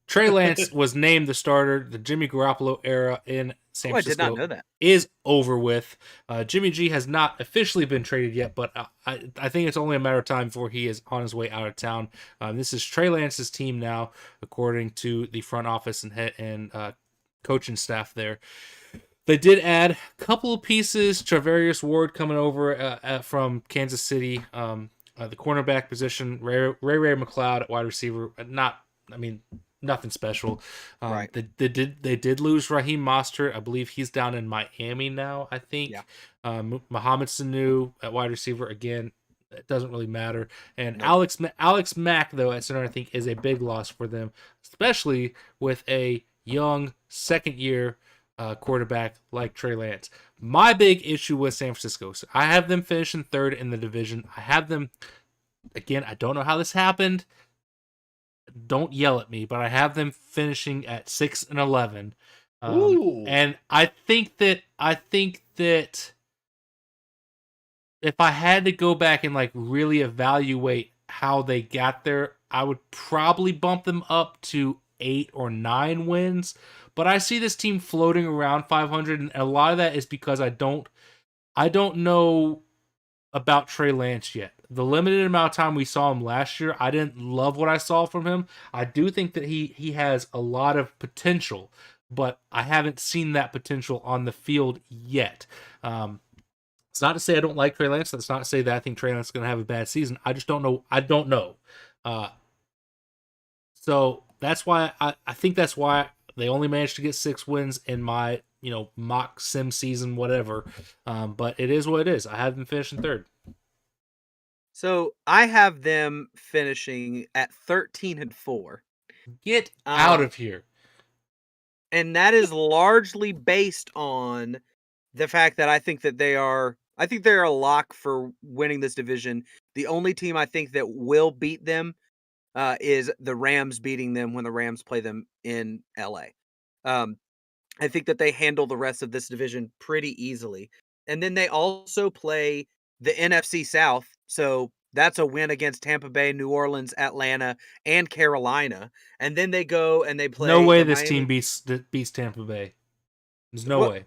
Trey Lance was named the starter. The Jimmy Garoppolo era in San Francisco I did not know that. Is over with. Jimmy G has not officially been traded yet, but I think it's only a matter of time before he is on his way out of town. This is Trey Lance's team now, according to the front office and coaching staff there. They did add a couple of pieces. Travarius Ward coming over from Kansas City. The cornerback position, Ray McLeod at wide receiver. Nothing special. Right. They did lose Raheem Mostert. I believe he's down in Miami now, I think. Yeah. Mohamed Sanu at wide receiver, again, it doesn't really matter. And nope. Alex Mack, though, at center, I think, is a big loss for them, especially with a young second-year quarterback like Trey Lance. My big issue with San Francisco, so I have them finishing third in the division. I have them, again, I don't know how this happened. Don't yell at me, but I have them finishing at 6-11. And I think that if I had to go back and like really evaluate how they got there, I would probably bump them up to 8 or 9 wins. But I see this team floating around 500, and a lot of that is because I don't know about Trey Lance yet. The limited amount of time we saw him last year, I didn't love what I saw from him. I do think that he has a lot of potential, but I haven't seen that potential on the field yet. It's not to say I don't like Trey Lance. That's not to say that I think Trey Lance is going to have a bad season. I just don't know. I don't know. So that's why I think that's why they only managed to get 6 wins in my mock sim season, whatever. But it is what it is. I have them finishing third. So I have them finishing at 13-4. Get out of here. And that is largely based on the fact that I think they're a lock for winning this division. The only team I think that will beat them is the Rams beating them when the Rams play them in LA. I think that they handle the rest of this division pretty easily. And then they also play the NFC South. So that's a win against Tampa Bay, New Orleans, Atlanta, and Carolina. And then they go and they play. No way this team beats Tampa Bay. There's no way.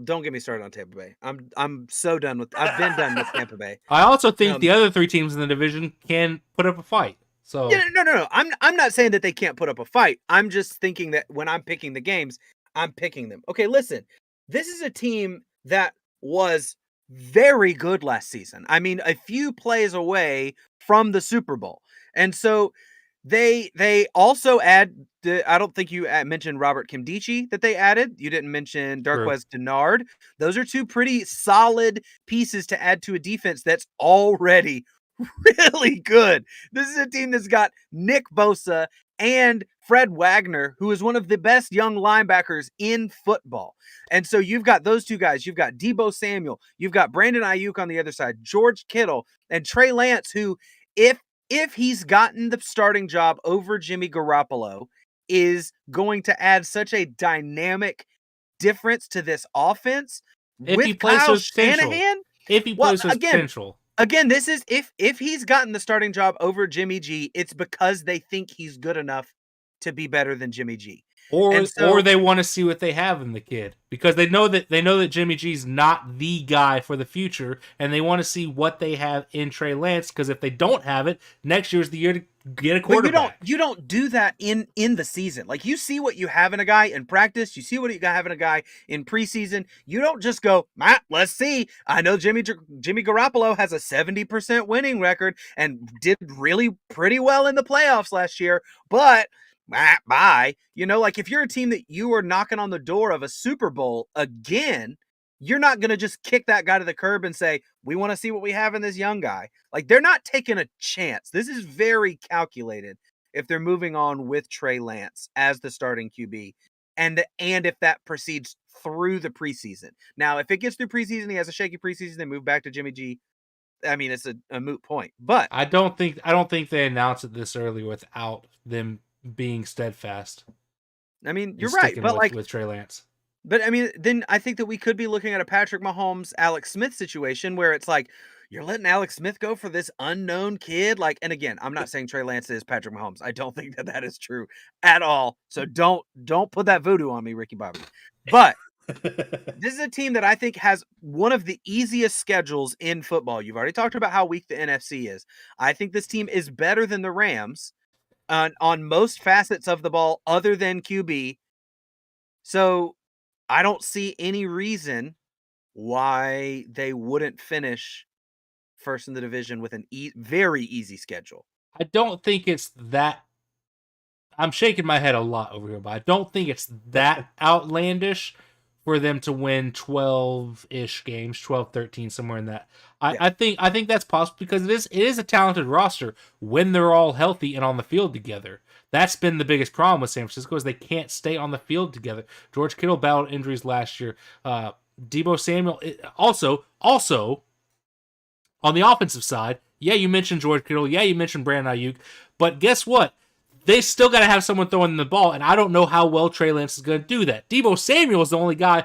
Don't get me started on Tampa Bay. I'm so done with. I've been done with Tampa Bay. I also think the other 3 teams in the division can put up a fight. So yeah, no. I'm not saying that they can't put up a fight. I'm just thinking that when I'm picking the games, I'm picking them. Okay, listen. This is a team that was very good last season. I mean, a few plays away from the Super Bowl. And so they also add, I don't think you mentioned Robert Nkemdiche that they added. You didn't mention Darqueze Dennard. Those are 2 pretty solid pieces to add to a defense that's already really good. This is a team that's got Nick Bosa and Fred Wagner, who is one of the best young linebackers in football. And so you've got those 2 guys. You've got Deebo Samuel. You've got Brandon Ayuk on the other side, George Kittle, and Trey Lance, who, if he's gotten the starting job over Jimmy Garoppolo, is going to add such a dynamic difference to this offense. If he plays with Shanahan, if he plays with potential. Again, this is if he's gotten the starting job over Jimmy G, it's because they think he's good enough to be better than Jimmy G. Or they want to see what they have in the kid, because they know that Jimmy G's not the guy for the future, and they want to see what they have in Trey Lance, because if they don't have it, next year's the year to get a quarterback. You don't do that in the season. Like, you see what you have in a guy in practice, you see what you have in a guy in preseason. You don't just go, let's see. I know Jimmy Garoppolo has a 70% winning record and did really pretty well in the playoffs last year, but bye. Like, if you're a team that you are knocking on the door of a Super Bowl again, you're not going to just kick that guy to the curb and say, we want to see what we have in this young guy. Like, they're not taking a chance. This is very calculated if they're moving on with Trey Lance as the starting QB. And if that proceeds through the preseason. Now, if it gets through preseason, he has a shaky preseason, then move back to Jimmy G. I mean, it's a moot point. But I don't think they announced it this early without them being steadfast. I mean, you're right. But with Trey Lance. But I mean, then I think that we could be looking at a Patrick Mahomes, Alex Smith situation where it's like, you're letting Alex Smith go for this unknown kid. Like, and again, I'm not saying Trey Lance is Patrick Mahomes. I don't think that is true at all. So don't put that voodoo on me, Ricky Bobby. But this is a team that I think has one of the easiest schedules in football. You've already talked about how weak the NFC is. I think this team is better than the Rams on most facets of the ball other than QB. So I don't see any reason why they wouldn't finish first in the division with an very easy schedule. I don't think it's that. I'm shaking my head a lot over here, but I don't think it's that outlandish for them to win 12-ish games, 12, 13, somewhere in that. I think that's possible because it is a talented roster when they're all healthy and on the field together. That's been the biggest problem with San Francisco is they can't stay on the field together. George Kittle battled injuries last year. Deebo Samuel also on the offensive side. Yeah, you mentioned George Kittle. Yeah, you mentioned Brandon Ayuk. But guess what? They still got to have someone throwing the ball, and I don't know how well Trey Lance is going to do that. Deebo Samuel is the only guy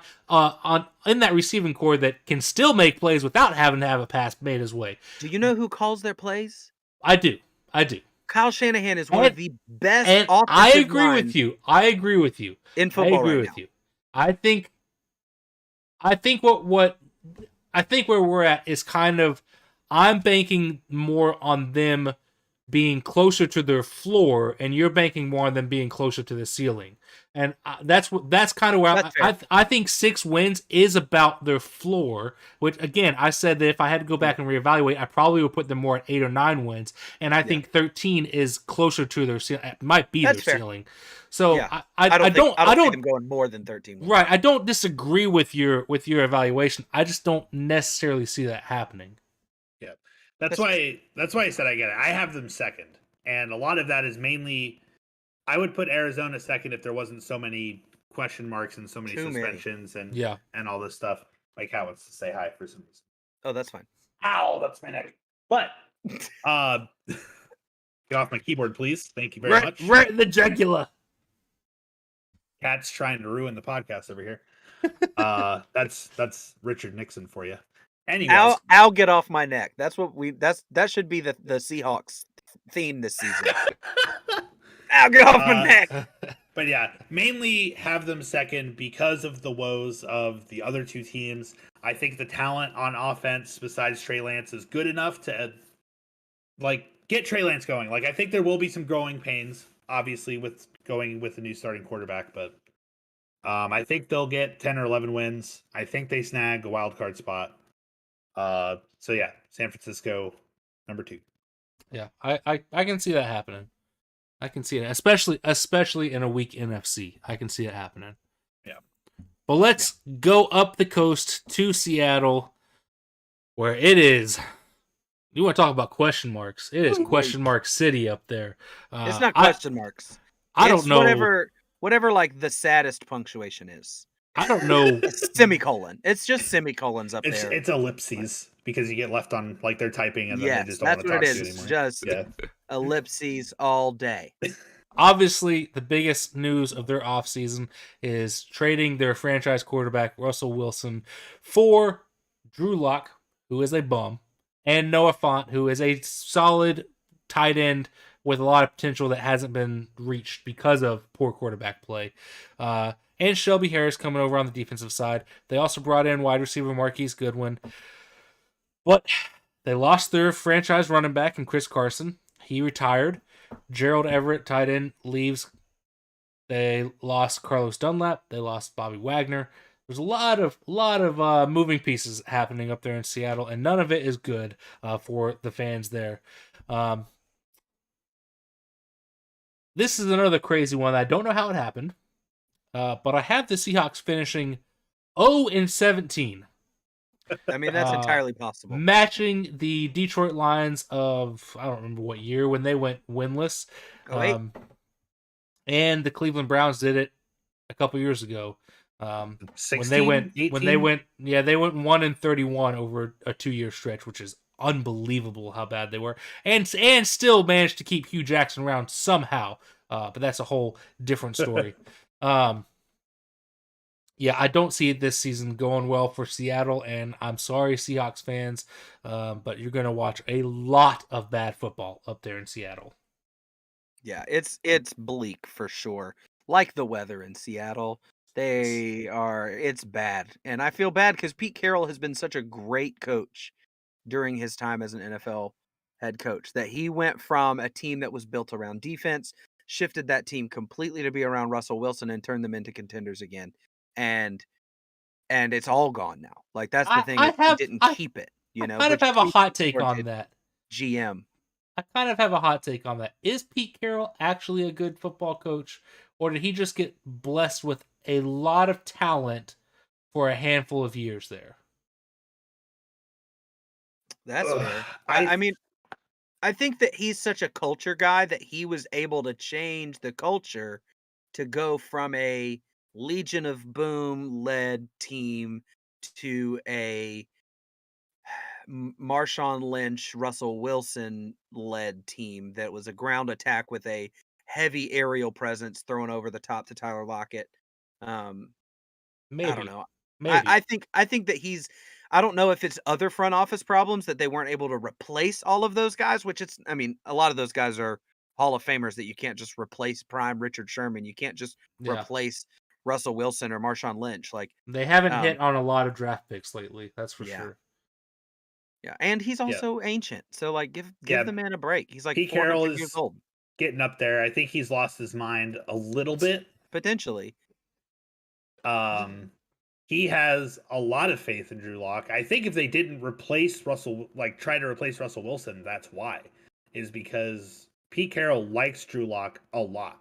in that receiving core that can still make plays without having to have a pass made his way. Do you know who calls their plays? I do. Kyle Shanahan is one of the best offensive I agree with you. In football right now. I think where we're at is kind of I'm banking more on them being closer to their floor, and you're banking more on them being closer to the ceiling. And that's kind of where I think 6 wins is about their floor, which, again, I said that if I had to go back and reevaluate, I probably would put them more at 8 or 9 wins. And I think 13 is closer to their ceiling. It might be their ceiling. So I don't think them going more than 13 wins. Right. I don't disagree with your evaluation. I just don't necessarily see that happening. Yeah. That's why I said I get it. I have them second. And a lot of that is mainly I would put Arizona second if there wasn't so many question marks and so many suspensions and all this stuff. Mike Howe wants to say hi for some reason. Oh, that's fine. Ow, that's my neck. But get off my keyboard, please. Thank you very much. Right in the jugular. Cat's trying to ruin the podcast over here. That's Richard Nixon for you. Anyways, I'll get off my neck. That should be the Seahawks theme this season. I'll get off my neck. But yeah, mainly have them second because of the woes of the other two teams. I think the talent on offense besides Trey Lance is good enough to get Trey Lance going. I think there will be some growing pains, obviously, with going with a new starting quarterback, but I think they'll get 10 or 11 wins. I think they snag a wild card spot. So yeah, San Francisco, number 2. Yeah, I can see that happening. I can see it, especially in a weak NFC. I can see it happening. Yeah. But let's go up the coast to Seattle, where it is. You want to talk about question marks? It is question mark city up there. It's not question marks. I don't know. Whatever the saddest punctuation is. I don't know. Semicolon. It's just semicolons up there. It's ellipses because you get left on they're typing and then they just don't want to talk to you anymore. It's just ellipses all day. Obviously, the biggest news of their offseason is trading their franchise quarterback, Russell Wilson, for Drew Lock, who is a bum, and Noah Fant, who is a solid tight end with a lot of potential that hasn't been reached because of poor quarterback play. And Shelby Harris coming over on the defensive side. They also brought in wide receiver Marquise Goodwin. But they lost their franchise running back in Chris Carson. He retired. Gerald Everett, tight end, leaves. They lost Carlos Dunlap. They lost Bobby Wagner. There's a lot of moving pieces happening up there in Seattle, and none of it is good for the fans there. This is another crazy one. I don't know how it happened. But I have the Seahawks finishing 0-17. I mean, that's entirely possible. Matching the Detroit Lions of, I don't remember what year, when they went winless. 08? And the Cleveland Browns did it a couple years ago. 16, when they went 18? They went 1-31 over a 2-year stretch, which is unbelievable how bad they were, and still managed to keep Hugh Jackson around somehow. But that's a whole different story. Yeah, I don't see this season going well for Seattle, and I'm sorry, Seahawks fans, but you're going to watch a lot of bad football up there in Seattle. Yeah, it's bleak for sure. Like the weather in Seattle. It's bad. And I feel bad because Pete Carroll has been such a great coach during his time as an NFL head coach that he went from a team that was built around defense, shifted that team completely to be around Russell Wilson and turned them into contenders again. And it's all gone now. Like that's the thing, he didn't keep it, I kind of have a hot take on that. GM. I kind of have a hot take on that. Is Pete Carroll actually a good football coach, or did he just get blessed with a lot of talent for a handful of years there? That's fair. I mean, I think that he's such a culture guy that he was able to change the culture to go from a Legion of Boom led team to a Marshawn Lynch, Russell Wilson led team that was a ground attack with a heavy aerial presence thrown over the top to Tyler Lockett. Maybe. I don't know. Maybe. I think that I don't know if it's other front office problems that they weren't able to replace all of those guys, which I mean, a lot of those guys are Hall of Famers that you can't just replace prime Richard Sherman. You can't just replace Russell Wilson or Marshawn Lynch. Like they haven't hit on a lot of draft picks lately. That's for sure. Yeah, and he's also ancient. So like give the man a break. He's like Pete 400 Carroll years is old. Getting up there. I think he's lost his mind a little bit. Potentially. He has a lot of faith in Drew Lock. I think if they didn't try to replace Russell Wilson, that's why. Is because Pete Carroll likes Drew Lock a lot.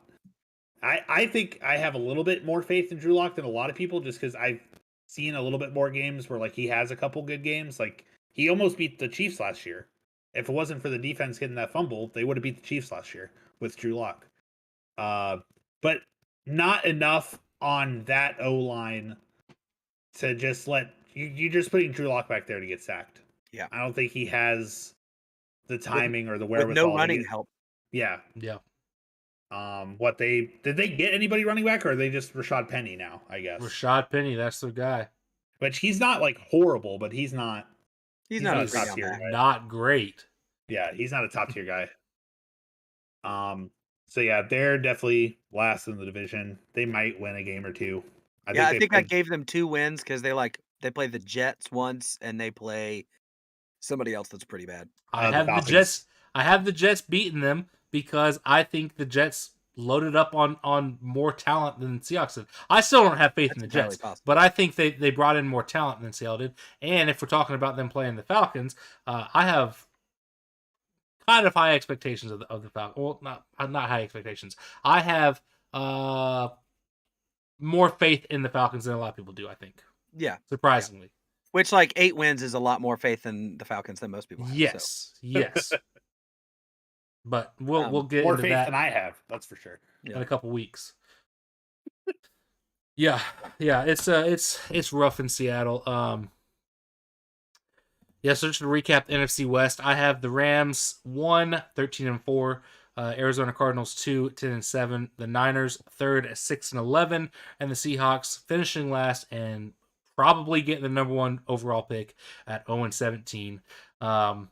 I think I have a little bit more faith in Drew Lock than a lot of people, just because I've seen a little bit more games where like he has a couple good games. Like he almost beat the Chiefs last year. If it wasn't for the defense getting that fumble, they would have beat the Chiefs last year with Drew Lock. But not enough on that O-line to just let you're just putting Drew Lock back there to get sacked. Yeah. I don't think he has the timing or the wherewithal. With no running help. Yeah. Yeah. Did they get anybody running back, or are they just Rashad Penny now, I guess? Rashad Penny, that's their guy. Which he's not like horrible, but he's not a top tier guy. Not great. Yeah, he's not a top tier guy. So yeah, they're definitely last in the division. They might win a game or two. I think I gave them 2 wins because they play the Jets once and they play somebody else that's pretty bad. I have the Jets beating them because I think the Jets loaded up on more talent than the Seahawks did. I still don't have faith in the Jets, but I think they brought in more talent than Seattle did. And if we're talking about them playing the Falcons, I have kind of high expectations of the Falcons. Well, not high expectations. I have more faith in the Falcons than a lot of people do, I think. Yeah. Surprisingly. Yeah. Which, like, 8 wins is a lot more faith in the Falcons than most people have. Yes. So. Yes. But we'll get more into faith that than I have. That's for sure. In a couple weeks. Yeah. It's rough in Seattle. So just to recap the NFC West, I have the Rams 1, 13-4, Arizona Cardinals 2, 10-7, the Niners 3rd, 6-11, and the Seahawks finishing last and probably getting the number 1 overall pick at 0-17. And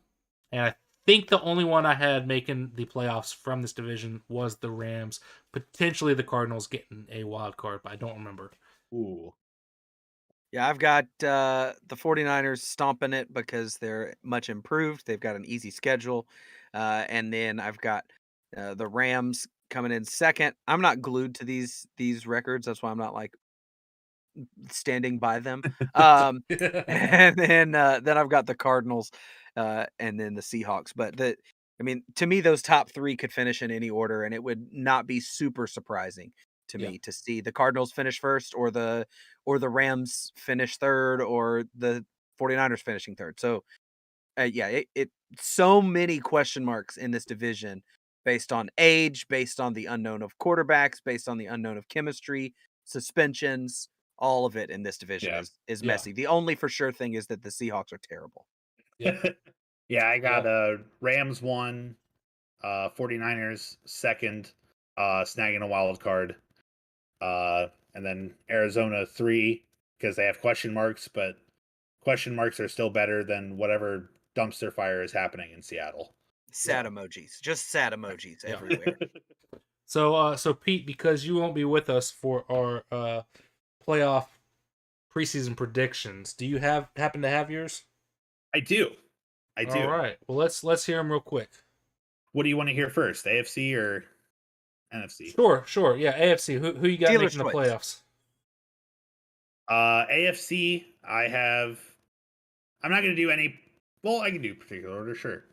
I think the only one I had making the playoffs from this division was the Rams. Potentially the Cardinals getting a wild card, but I don't remember. Ooh. Yeah, I've got the 49ers stomping it because they're much improved. They've got an easy schedule. And then I've got the Rams coming in second. I'm not glued to these records. That's why I'm not like standing by them. And then I've got the Cardinals and then the Seahawks. But to me, those top 3 could finish in any order, and it would not be super surprising to Yeah. me to see the Cardinals finish first or the Rams finish third or the 49ers finishing third. So it so many question marks in this division based on age, based on the unknown of quarterbacks, based on the unknown of chemistry, suspensions, all of it in this division is messy. The only for sure thing is that the Seahawks are terrible. Yeah, I got Rams 1, 49ers second, snagging a wild card. And then Arizona 3 because they have question marks, but question marks are still better than whatever dumpster fire is happening in Seattle. Sad emojis, just sad emojis everywhere. So Pete, because you won't be with us for our playoff preseason predictions, do you happen to have yours? I do. All right. Well, let's hear them real quick. What do you want to hear first, AFC or NFC? Sure. Yeah, AFC. Who you got Dealer's making the playoffs? AFC, I'm not going to do any. Well, I can do particular order, sure.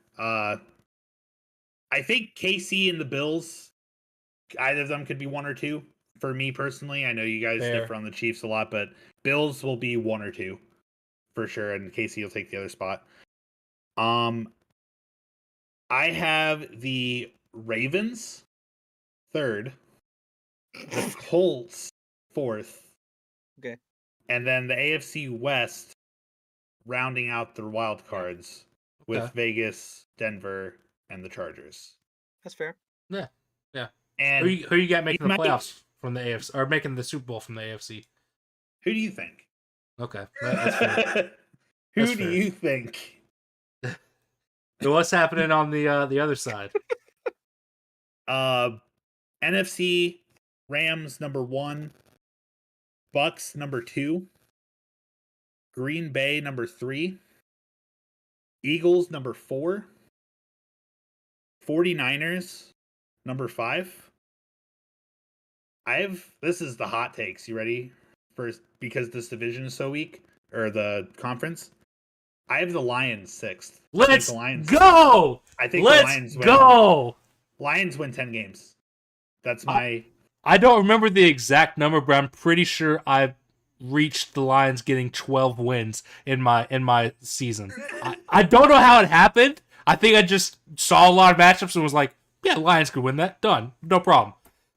I think KC and the Bills, either of them could be 1 or 2 for me personally. I know you guys differ on the Chiefs a lot, but Bills will be 1 or 2 for sure, and KC will take the other spot. I have the Ravens 3rd, the Colts 4th. Okay. And then the AFC West rounding out the wild cards with Vegas, Denver, and the Chargers. That's fair. Yeah. And who you got making the playoffs from the AFC or making the Super Bowl from the AFC? Who do you think? Okay, that's fair. Who do you think? What's happening on the other side? NFC Rams number 1, Bucks number 2, Green Bay number 3, Eagles number 4, 49ers number 5. This is the hot takes. You ready? First, because this division is so weak, or the conference. I have the Lions 6th. Let's go! I think the Lions win. Lions win 10 games. That's my. I don't remember the exact number, but I'm pretty sure I reached the Lions getting 12 wins in my season. I don't know how it happened. I think I just saw a lot of matchups and was like, yeah, Lions could win that. Done. No problem.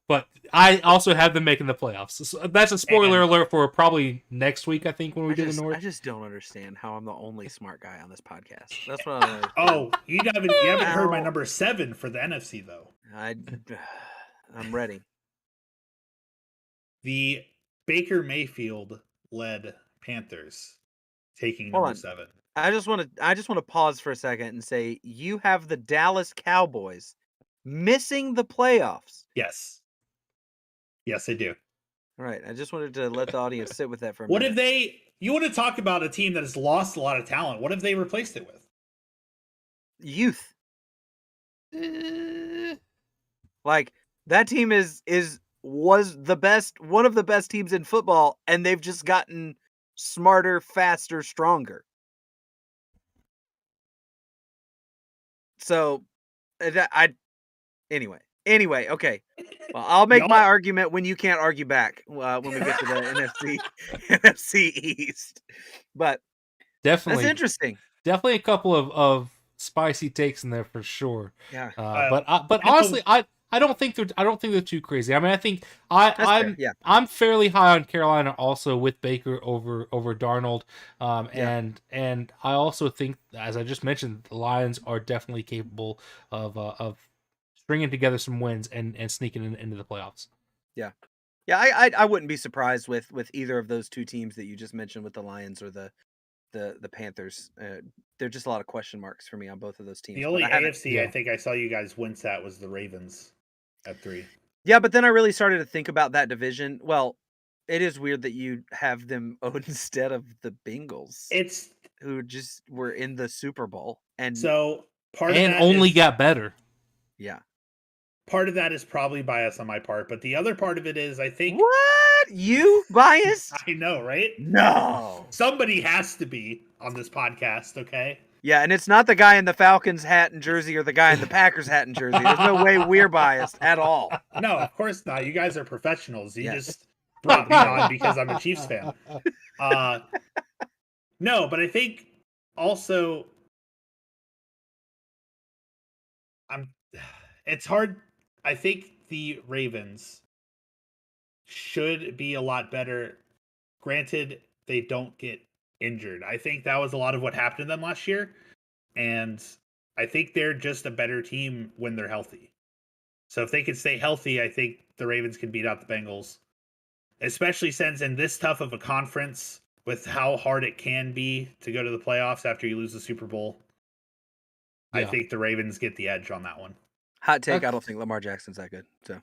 But I also have them making the playoffs. So that's a spoiler alert for probably next week, I think, when we do the North. I just don't understand how I'm the only smart guy on this podcast. That's what I you haven't heard my number 7 for the NFC, though. I'm ready. The Baker Mayfield-led Panthers taking number 7. I just want to pause for a second and say you have the Dallas Cowboys missing the playoffs. Yes, I do. All right, I just wanted to let the audience sit with that for a minute. What if they? You want to talk about a team that has lost a lot of talent? What have they replaced it with? Youth. Like that team was the best, one of the best teams in football, and they've just gotten smarter, faster, stronger. So, Anyway, okay. Well, I'll make my argument when you can't argue back when we get to the NFC East. But definitely, that's interesting. Definitely a couple of spicy takes in there for sure. Yeah. But honestly, I don't think they're too crazy. I mean, I think I'm fairly high on Carolina also with Baker over Darnold. And I also think, as I just mentioned, the Lions are definitely capable of stringing together some wins and sneaking into the playoffs. Yeah. I wouldn't be surprised with either of those two teams that you just mentioned, with the Lions or the Panthers. There are just a lot of question marks for me on both of those teams. The only AFC I think I saw you guys wince at was the Ravens at 3. Yeah, but then I really started to think about that division. Well, it is weird that you have them instead of the Bengals. Who just were in the Super Bowl and got better. Yeah. Part of that is probably bias on my part, but the other part of it is I think... What? You biased? I know, right? No. Somebody has to be on this podcast, okay? Yeah, and it's not the guy in the Falcons hat and jersey or the guy in the Packers hat and jersey. There's no way we're biased at all. No, of course not. You guys are professionals. You Yes. just brought me on because I'm a Chiefs fan. No, but I think also it's hard. I think the Ravens should be a lot better. Granted, they don't get injured. I think that was a lot of what happened to them last year. And I think they're just a better team when they're healthy. So if they can stay healthy, I think the Ravens can beat out the Bengals. Especially since in this tough of a conference, with how hard it can be to go to the playoffs after you lose the Super Bowl, I Yeah. think the Ravens get the edge on that one. Hot take, I don't think Lamar Jackson's that good. So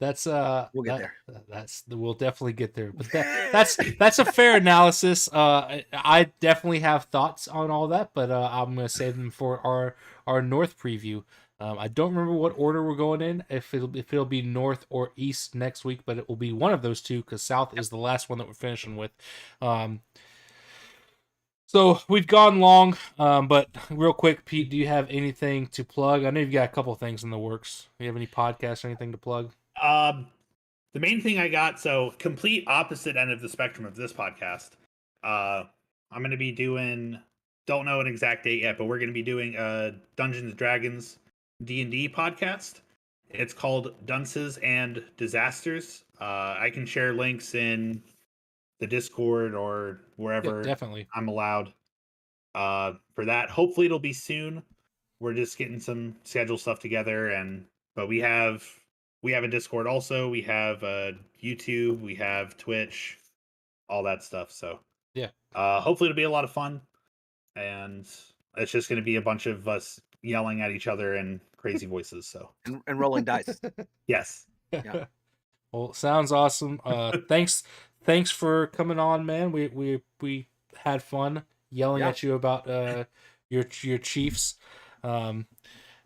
That's we'll get there. We'll definitely get there. But that's a fair analysis. I definitely have thoughts on all that, but I'm gonna save them for our North preview. I don't remember what order we're going in. If it'll be North or East next week, but it will be one of those two because South is the last one that we're finishing with. So we've gone long, but real quick, Pete, do you have anything to plug? I know you've got a couple things in the works. Do you have any podcasts or anything to plug? The main thing I got, so complete opposite end of the spectrum of this podcast. I'm going to be doing, don't know an exact date yet, but we're going to be doing a Dungeons & Dragons D&D podcast. It's called Dunces and Disasters. I can share links in the Discord or wherever definitely I'm allowed for that. Hopefully it'll be soon. We're just getting some schedule stuff together, but we have a Discord also. We have YouTube. We have Twitch, all that stuff. So yeah, hopefully it'll be a lot of fun, and it's just going to be a bunch of us yelling at each other in crazy voices. So And rolling dice. yes. Yeah. Well, sounds awesome. Thanks for coming on, man. We had fun yelling at you about your Chiefs. And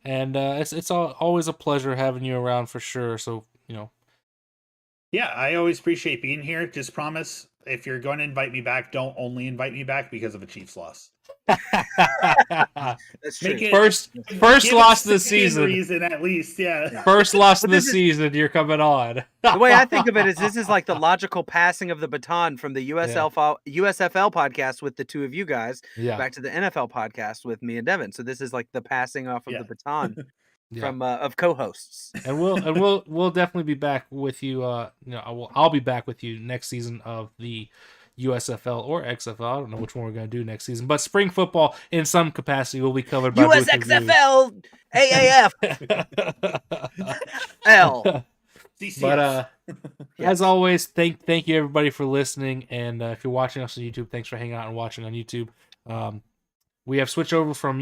it's always a pleasure having you around for sure. So, Yeah, I always appreciate being here. Just promise, if you're going to invite me back, don't only invite me back because of a Chiefs loss. That's true. First loss of the season. Reason at least, yeah. First loss of the season, you're coming on. The way I think of it is this is like the logical passing of the baton from the USFL podcast with the two of you guys back to the NFL podcast with me and Devin. So this is like the passing off of the baton from of co-hosts. And we'll definitely be back with you. I'll be back with you next season of the USFL or XFL. I don't know which one we're going to do next season, but spring football in some capacity will be covered by USXFL, AAF, L. But as always, thank you everybody for listening, and if you're watching us on YouTube, thanks for hanging out and watching on YouTube. We have switched over from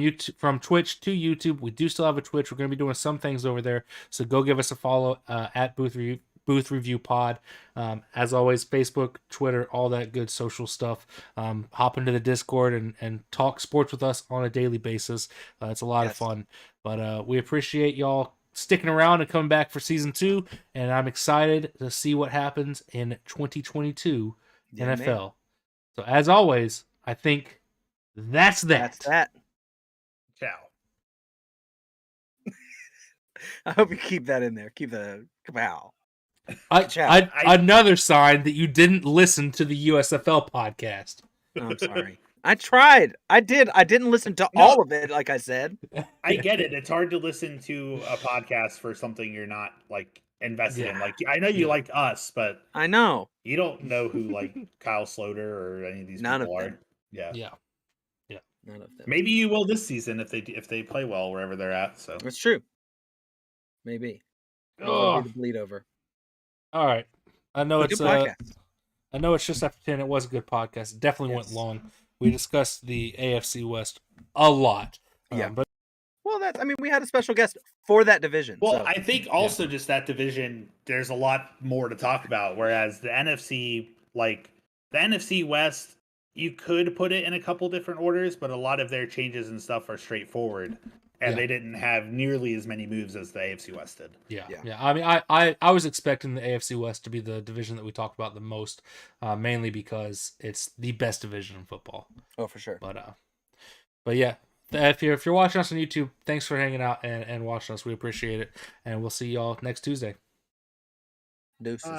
Twitch to YouTube. We do still have a Twitch. We're going to be doing some things over there, so go give us a follow at Booth Review Pod. As always, Facebook, Twitter, all that good social stuff. Hop into the Discord and talk sports with us on a daily basis. It's a lot of fun. But we appreciate y'all sticking around and coming back for season 2, and I'm excited to see what happens in 2022 NFL. Man. So as always, I think that's that. Ciao. I hope you keep that in there. Keep the kapow. Another sign that you didn't listen to the USFL podcast. I'm sorry. I tried. I did. I didn't listen to all of it, like I said. I get it. It's hard to listen to a podcast for something you're not like invested in. Like I know you like us, but I know you don't know who like Kyle Sloter or any of these people are. Yeah. None of them. Maybe you will this season if they play well wherever they're at. So that's true. Maybe. Oh, the bleed over. All right. I know it's just after 10. It was a good podcast. It definitely went long. We discussed the AFC West a lot. But we had a special guest for that division. Well, so. I think also just that division, there's a lot more to talk about. Whereas the NFC West, you could put it in a couple different orders, but a lot of their changes and stuff are straightforward. And they didn't have nearly as many moves as the AFC West did. Yeah. I mean, I was expecting the AFC West to be the division that we talked about the most, mainly because it's the best division in football. Oh, for sure. But But yeah, if you're watching us on YouTube, thanks for hanging out and watching us. We appreciate it, and we'll see y'all next Tuesday. Deuces.